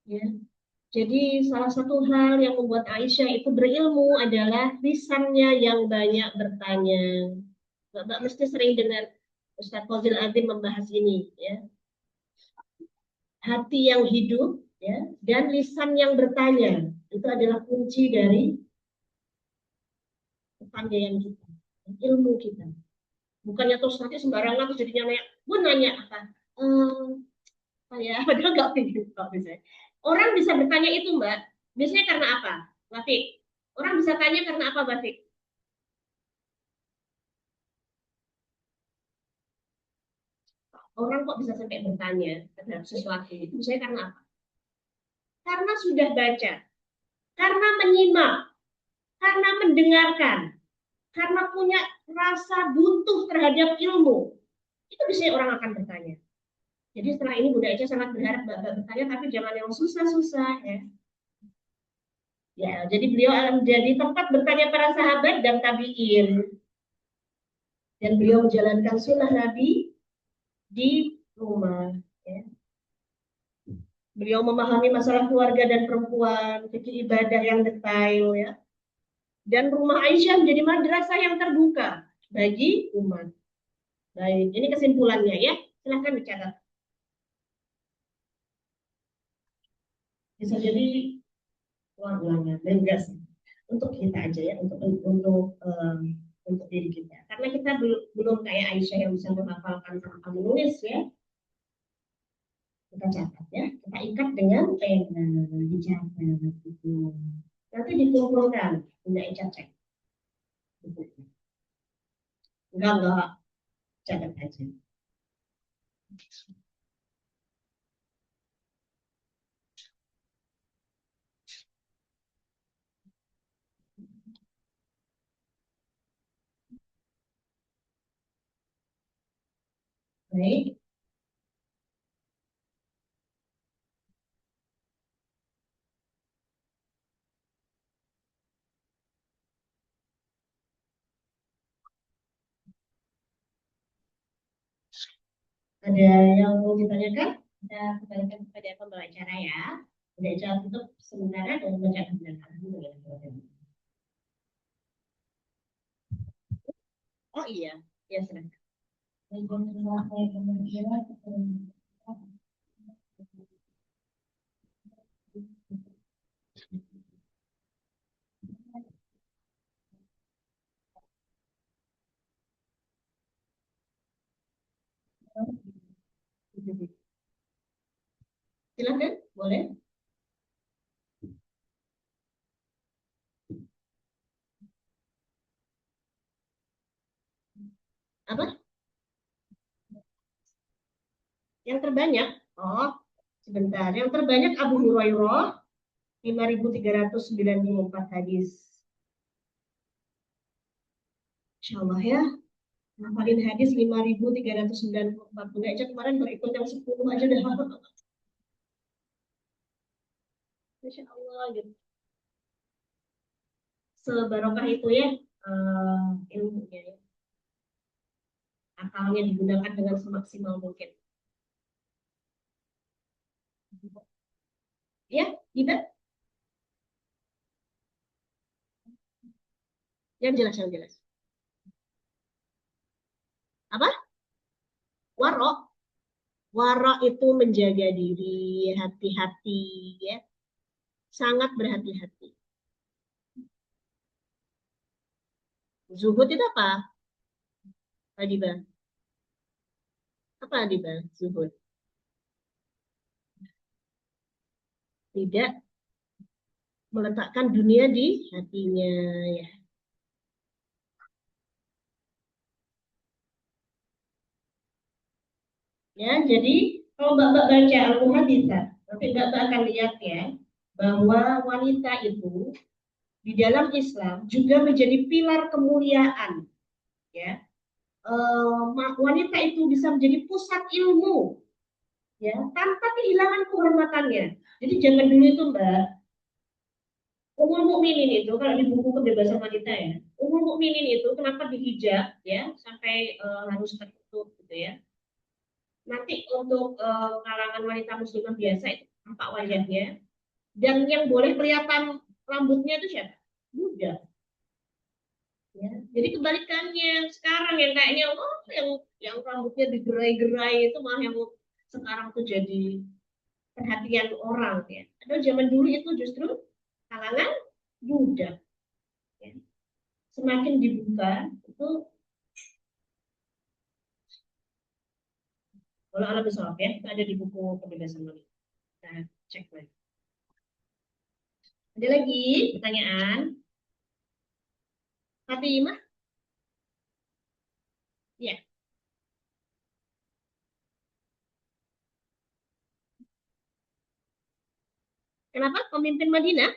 Ya. Jadi salah satu hal yang membuat Aisyah itu berilmu adalah lisannya yang banyak bertanya. Bapak mesti sering dengar Ustadz Fazil Azim membahas ini, ya. Hati yang hidup, ya, dan lisan yang bertanya itu adalah kunci dari kepandaian kita, ilmu kita. Bukannya terus nanti sembarangan terus jadinya nanya, gue nanya apa? Saya padahal nggak pengen kok misalnya. Orang bisa bertanya itu Mbak, biasanya karena apa? Batik. Orang bisa tanya karena apa Batik? Orang kok bisa sampai bertanya terhadap sesuatu itu misalnya karena apa? Karena sudah baca, karena menyimak, karena mendengarkan, karena punya rasa butuh terhadap ilmu. Itu biasanya orang akan bertanya. Jadi setelah ini Bunda Eca sangat berharap Mbak bertanya, tapi jangan yang susah-susah ya. Ya, jadi beliau akan menjadi tempat bertanya para sahabat dan tabiin. Dan beliau menjalankan sunnah Nabi di rumah. Ya. Beliau memahami masalah keluarga dan perempuan, fikih ibadah yang detail ya. Dan rumah Aisyah menjadi madrasah yang terbuka bagi umat. Baik, ini kesimpulannya ya. Silahkan dicatat. Bisa jadi ulang-ulangan dan enggak sih. Untuk kita aja ya, untuk diri kita. Karena kita belum kayak Aisyah yang bisa menghafalkan tanpa menulis ya. Kita catat ya, kita ikat dengan pena, dicatat gitu. Nanti dikumpulkan, tidak ikat cek. Enggak, catat aja. Baik, ada yang mau ditanyakan? Kita kembalikan kepada pembawa acara ya. Udah jawab tutup sementara dan mencatat dan oh iya, ya sudah. Silakan, boleh. Apa? Yang terbanyak? Oh, Sebentar. Yang terbanyak Abu Hurairah 5.394 hadis. Insya Allah ya. Ngapalin hadis 5.394. Enggak aja kemarin berikut yang 10 aja udah hafal. Masya Allah gitu. Sebarokah itu ya ilmunya ya. Akalnya digunakan dengan semaksimal mungkin. Ya, kita yang jelas yang jelas. Apa? Warok. Warok itu menjaga diri, hati-hati ya. Sangat berhati-hati. Zuhud itu apa? Adiba. Apa Adiba? Zuhud. Tidak meletakkan dunia di hatinya ya. Ya, jadi kalau Mbak baca Al-Muhaditsah, nanti Mbak akan lihat ya bahwa wanita itu di dalam Islam juga menjadi pilar kemuliaan ya. Wanita itu bisa menjadi pusat ilmu ya tanpa kehilangan kehormatannya. Jadi zaman dulu itu Mbak, umur mukminin itu kalau di buku kebebasan wanita ya, umur mukminin itu kenapa dihijab ya sampai harus tertutup gitu ya. Nanti untuk kalangan wanita muslimah biasa itu tampak wajahnya dan yang boleh kelihatan rambutnya itu siapa? Budak. Ya. Jadi kebalikannya sekarang yang kayaknya oh yang rambutnya digerai-gerai itu malah yang sekarang tuh jadi perhatian orang ya. Padahal zaman dulu itu justru kalangan budak. Ya. Semakin dibuka itu kalau alam besar ya itu ada di buku kebebasan wanita. Nah, cek lagi. Ada lagi pertanyaan? Fatimah? Ya. Kenapa pemimpin Madinah?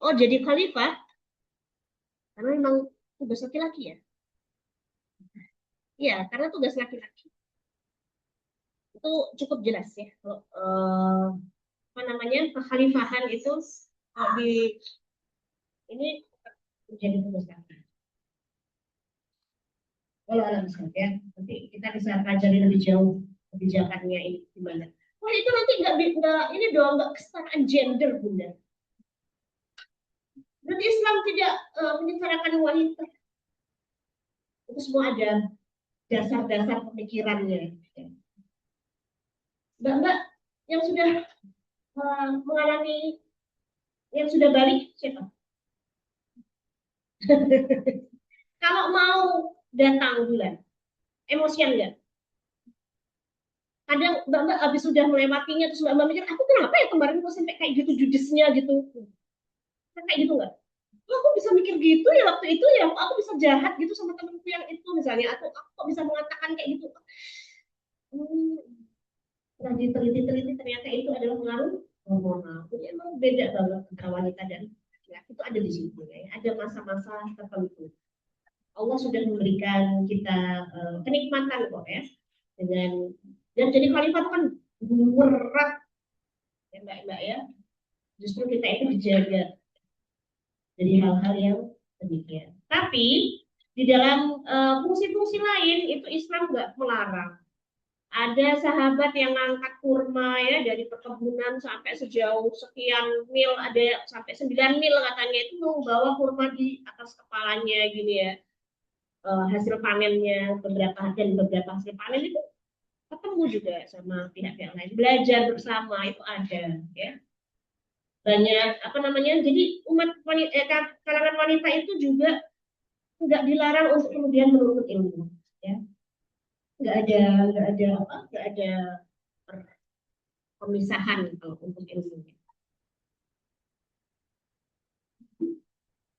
Oh, jadi khalifah karena memang tugas laki-laki ya. Iya, karena tugas laki-laki itu cukup jelas ya. Kalau, apa namanya kekhalifahan itu di ini menjadi tugas laki. Kalau alam besar ya, nanti kita bisa pelajari lebih jauh kebijakannya ini gimana. Wah itu nanti nggak ini doang nggak kesetaraan gender bunda. Berarti Islam tidak menyetarakan wanita. Itu semua ada dasar-dasar pemikirannya. Mbak-mbak yang sudah mengalami yang sudah balik siapa? Kalau mau datang bulan, emosian nggak? Kadang mbak-mbak habis sudah melewatinya terus mbak-mbak mikir, aku kenapa ya kemarin kok sampai kayak gitu judesnya gitu? Kayak gitu nggak? Oh, aku bisa mikir gitu ya waktu itu ya, aku bisa jahat gitu sama temanku yang itu misalnya, atau aku kok bisa mengatakan kayak gitu? Hmm, setelah diteliti-teliti ternyata itu adalah pengaruh hormonal. Jadi emang beda banget antara wanita dan laki itu ada di situ ya. Ada masa-masa tertentu. Allah sudah memberikan kita kenikmatan kok ya dengan dan jadi khalifah itu kan berat ya mbak ya. Justru kita itu dijaga dari hal-hal yang demikian. Tapi di dalam fungsi-fungsi lain itu Islam nggak melarang. Ada sahabat yang ngangkat kurma ya dari perkebunan sampai sejauh sekian mil, ada sampai 9 mil katanya itu mau bawa kurma di atas kepalanya gini ya. Hasil panennya beberapa hasil panen itu ketemu juga sama pihak-pihak lain, belajar bersama itu ada ya. Banyak apa namanya, jadi umat wanita, kalangan wanita itu juga nggak dilarang untuk kemudian menuntut ilmu ya, nggak ada pemisahan kalau untuk ilmu.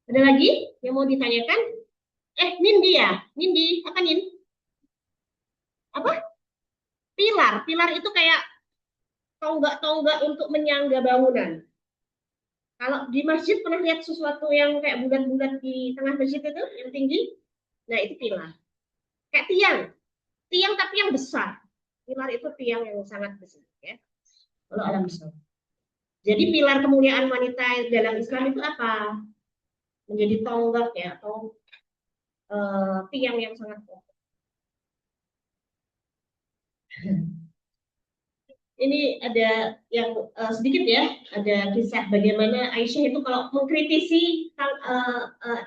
Ada lagi yang mau ditanyakan? Nindi ya, Nindi apa Nin, apa Pilar, pilar itu kayak tonggak-tonggak untuk menyangga bangunan. Kalau di masjid pernah lihat sesuatu yang kayak bulat-bulat di tengah masjid itu yang tinggi? Nah, itu pilar. Kayak tiang, tiang tapi yang besar. Pilar itu tiang yang sangat besar, ya. Kalau alam Islam. Jadi pilar kemuliaan wanita dalam Islam itu apa? Menjadi tonggak ya, atau tiang yang sangat kuat. Ini ada yang sedikit ya, ada kisah bagaimana Aisyah itu kalau mengkritisi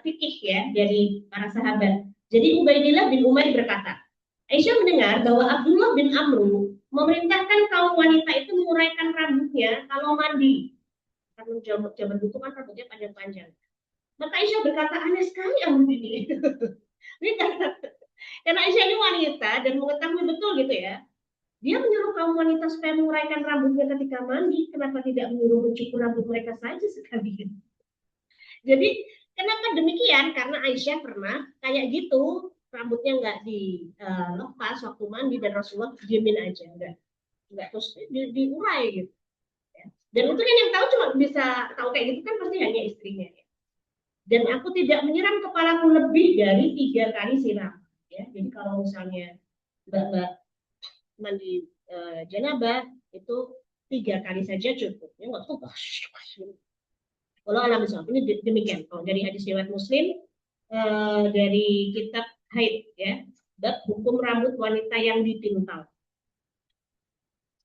fikih ya dari para sahabat. Jadi Ubaidillah bin Umair berkata, Aisyah mendengar bahwa Abdullah bin Amru memerintahkan kaum wanita itu menguraikan rambutnya kalau mandi. Karena zaman dulu kan rambutnya panjang-panjang. Maka Aisyah berkata, aneh sekali amru ini. Ini karena Aisyah ini wanita dan mengetahui betul gitu ya. Dia menyuruh kaum wanita supaya menguraikan rambutnya ketika mandi. Kenapa tidak menyuruh mencukur rambut mereka saja sekalian? Jadi kenapa demikian? Karena Aisyah pernah kayak gitu, rambutnya nggak dilepas waktu mandi dan Rasulullah diemin aja, nggak terus diurai gitu. Ya. Dan itu kan yang tahu cuma bisa tahu kayak gitu kan pasti hanya istrinya. Ya. Dan aku tidak menyiram kepalaku lebih dari 3 kali siram. Ya, jadi kalau misalnya mbak mandi janabah itu 3 kali saja cukup. Ya nggak tuh. Kalau alam Islam ini demikian. Kalau dari hadis riwayat Muslim dari kitab haid ya, bab hukum rambut wanita yang dipintal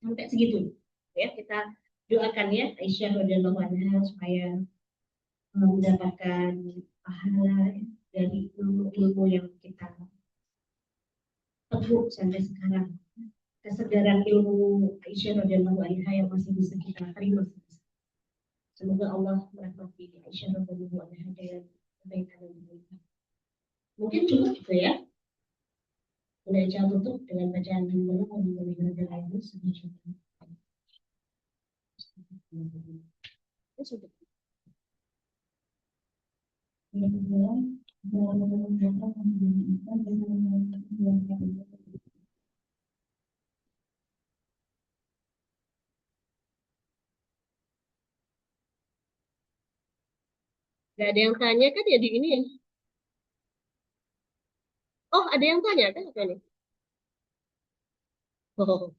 sampai segitu. Ya kita doakan ya Aisyah radhiyallahu anha supaya mendapatkan pahala dari ilmu-ilmu yang kita teguh sampai sekarang. Kesegaran ilmu Aisyah radhiyallahu anha yang masih bisa kita terima. Semoga Allah merahmati Aisyah radhiyallahu anha dengan kebaikan dan kebaikan. Mungkin cukup itu ya. Udah jauh tutup dengan bacaan dulu mengenai lainnya sedikit. Itu sudah. Gak ada yang tanya kan ya di ini ya? Oh, ada yang tanya kan apa nih? Oh,